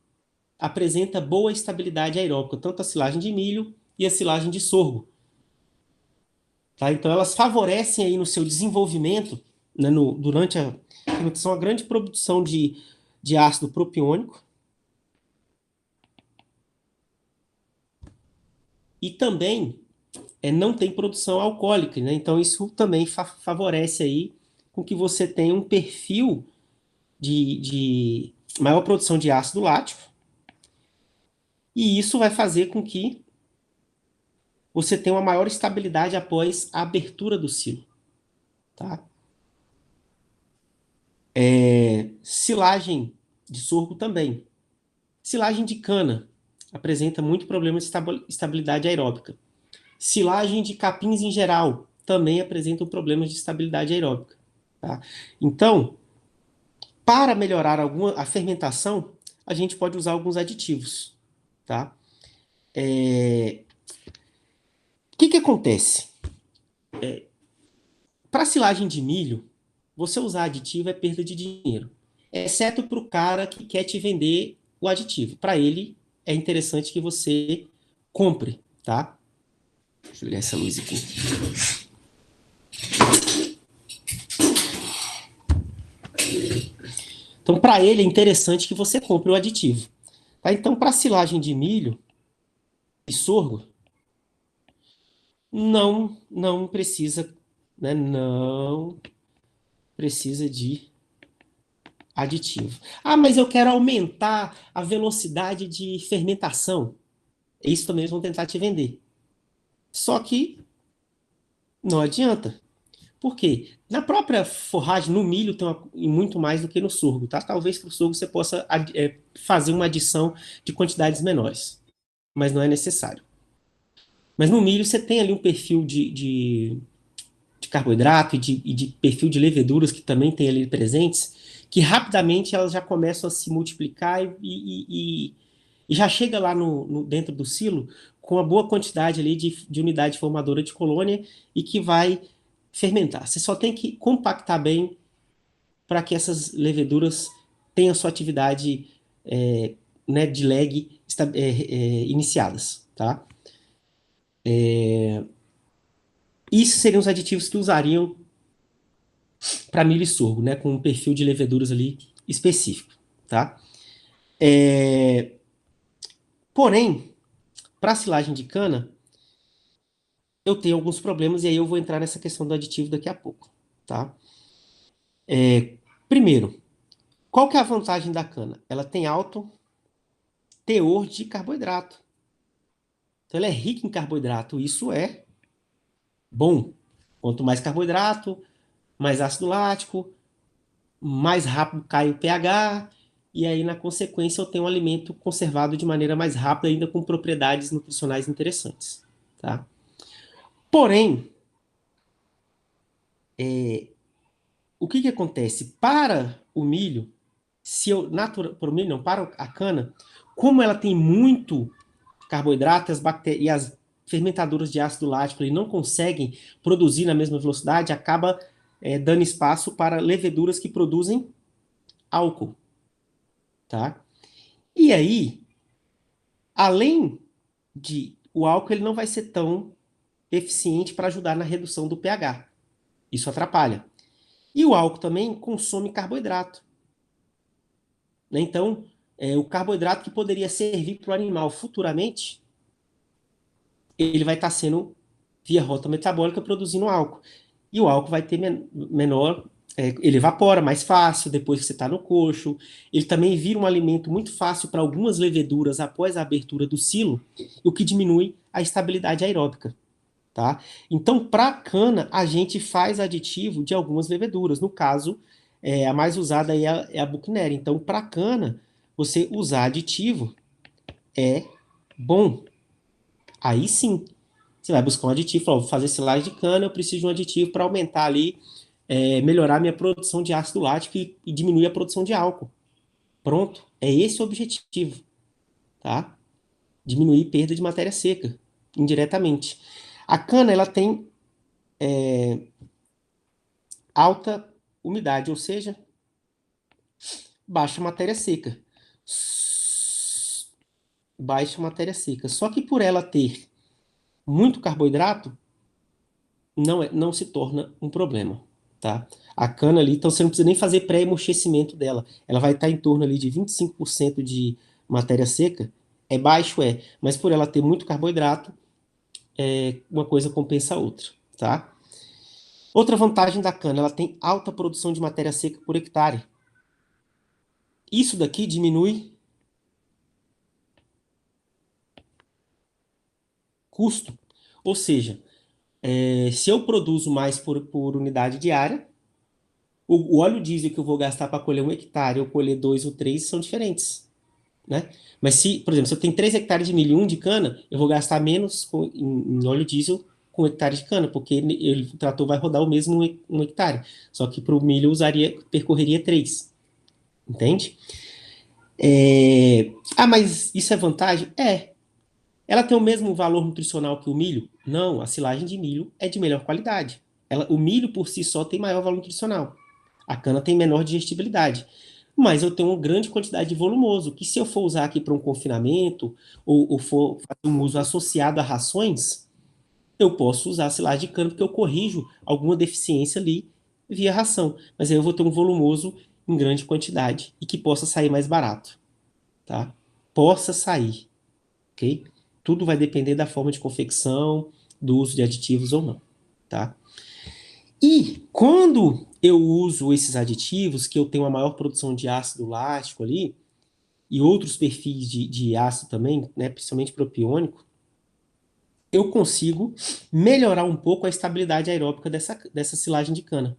apresenta boa estabilidade aeróbica, tanto a silagem de milho e a silagem de sorgo. Tá? Então, elas favorecem aí no seu desenvolvimento, né, durante a fermentação, a grande produção de ácido propiônico e também não tem produção alcoólica, né? Então, isso também favorece aí com que você tenha um perfil de maior produção de ácido lático e isso vai fazer com que você tenha uma maior estabilidade após a abertura do silo. Tá? Silagem de sorgo também. Silagem de cana apresenta muito problema de estabilidade aeróbica. Silagem de capins em geral também apresentam problemas de estabilidade aeróbica. Tá? Então, Para melhorar a fermentação, a gente pode usar alguns aditivos, tá? O que que acontece? Para silagem de milho, você usar aditivo é perda de dinheiro, exceto para o cara que quer te vender o aditivo. Para ele, é interessante que você compre, tá? Deixa eu ligar essa luz aqui. Então, para ele, é interessante que você compre o aditivo. Tá? Então, para silagem de milho e sorgo, não precisa, né? Não precisa de aditivo. Ah, mas eu quero aumentar a velocidade de fermentação. Isso também eles vão tentar te vender. Só que não adianta. Por quê? Na própria forragem, no milho, tem muito mais do que no sorgo, tá? Talvez para o sorgo você possa fazer uma adição de quantidades menores, mas não é necessário. Mas no milho você tem ali um perfil de carboidrato e de perfil de leveduras que também tem ali presentes, que rapidamente elas já começam a se multiplicar e já chega lá dentro do silo com uma boa quantidade ali de unidade formadora de colônia e que vai fermentar. Você só tem que compactar bem para que essas leveduras tenham sua atividade né, de lag iniciadas, tá? Isso seriam os aditivos que usariam para milho e sorgo, né, com um perfil de leveduras ali específico, tá? Porém, para silagem de cana, eu tenho alguns problemas e aí eu vou entrar nessa questão do aditivo daqui a pouco, tá? Primeiro, qual que é a vantagem da cana? Ela tem alto teor de carboidrato. Então ela é rica em carboidrato, isso é bom. Quanto mais carboidrato, mais ácido lático, mais rápido cai o pH, e aí, na consequência, eu tenho um alimento conservado de maneira mais rápida, ainda com propriedades nutricionais interessantes. Tá? Porém, o que, que acontece? Para o milho, se eu para o milho não, para a cana, como ela tem muito carboidrato e as fermentadoras de ácido lático não conseguem produzir na mesma velocidade, acaba dando espaço para leveduras que produzem álcool, tá? E aí, além de o álcool, ele não vai ser tão eficiente para ajudar na redução do pH. Isso atrapalha. E o álcool também consome carboidrato, né? Então, o carboidrato que poderia servir para o animal futuramente, ele vai estar sendo, via rota metabólica, produzindo álcool. E o álcool vai ter menor. Ele evapora mais fácil depois que você está no coxo. Ele também vira um alimento muito fácil para algumas leveduras após a abertura do silo, o que diminui a estabilidade aeróbica. Tá? Então, para cana, a gente faz aditivo de algumas leveduras. No caso, a mais usada aí é a Buchneri. Então, para cana, você usar aditivo é bom. Aí sim, você vai buscar um aditivo, vou fazer silagem de cana, eu preciso de um aditivo para aumentar ali, melhorar minha produção de ácido lático e diminuir a produção de álcool. Pronto, é esse o objetivo, tá? Diminuir perda de matéria seca, indiretamente. A cana, ela tem alta umidade, ou seja, baixa matéria seca. Baixa matéria seca. Só que por ela ter muito carboidrato, não se torna um problema, tá? A cana ali, então você não precisa nem fazer pré-emortecimento dela. Ela vai estar em torno ali de 25% de matéria seca. É baixo, mas por ela ter muito carboidrato, uma coisa compensa a outra, tá? Outra vantagem da cana, ela tem alta produção de matéria seca por hectare. Isso daqui diminui custo. Ou seja, se eu produzo mais por unidade diária, o óleo diesel que eu vou gastar para colher 1 hectare ou colher 2 ou 3 são diferentes, né? Mas se, por exemplo, se eu tenho 3 hectares de milho e 1 de cana, eu vou gastar menos em óleo diesel com 1 hectare de cana, porque o trator vai rodar o mesmo 1 hectare. Só que para o milho percorreria 3, Entende? Ah, mas isso é vantagem? É. Ela tem o mesmo valor nutricional que o milho? Não, a silagem de milho é de melhor qualidade. O milho por si só tem maior valor nutricional. A cana tem menor digestibilidade. Mas eu tenho uma grande quantidade de volumoso, que se eu for usar aqui para um confinamento, ou for fazer um uso associado a rações, eu posso usar a silagem de cana, porque eu corrijo alguma deficiência ali via ração. Mas aí eu vou ter um volumoso em grande quantidade e que possa sair mais barato, tá? Possa sair, ok? Tudo vai depender da forma de confecção, do uso de aditivos ou não, tá? E quando eu uso esses aditivos, que eu tenho uma maior produção de ácido lático ali, e outros perfis de ácido também, né, principalmente propiônico, eu consigo melhorar um pouco a estabilidade aeróbica dessa silagem de cana.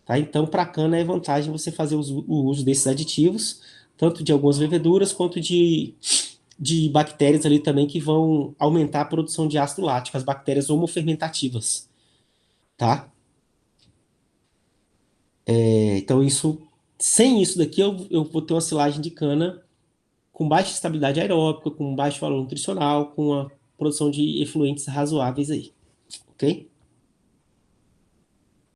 Tá? Então, para a cana é vantagem você fazer o uso desses aditivos, tanto de algumas leveduras quanto de bactérias ali também que vão aumentar a produção de ácido lático, as bactérias homofermentativas. Tá? Então, sem isso daqui, eu vou ter uma silagem de cana com baixa estabilidade aeróbica, com baixo valor nutricional, com uma produção de efluentes razoáveis aí. Ok?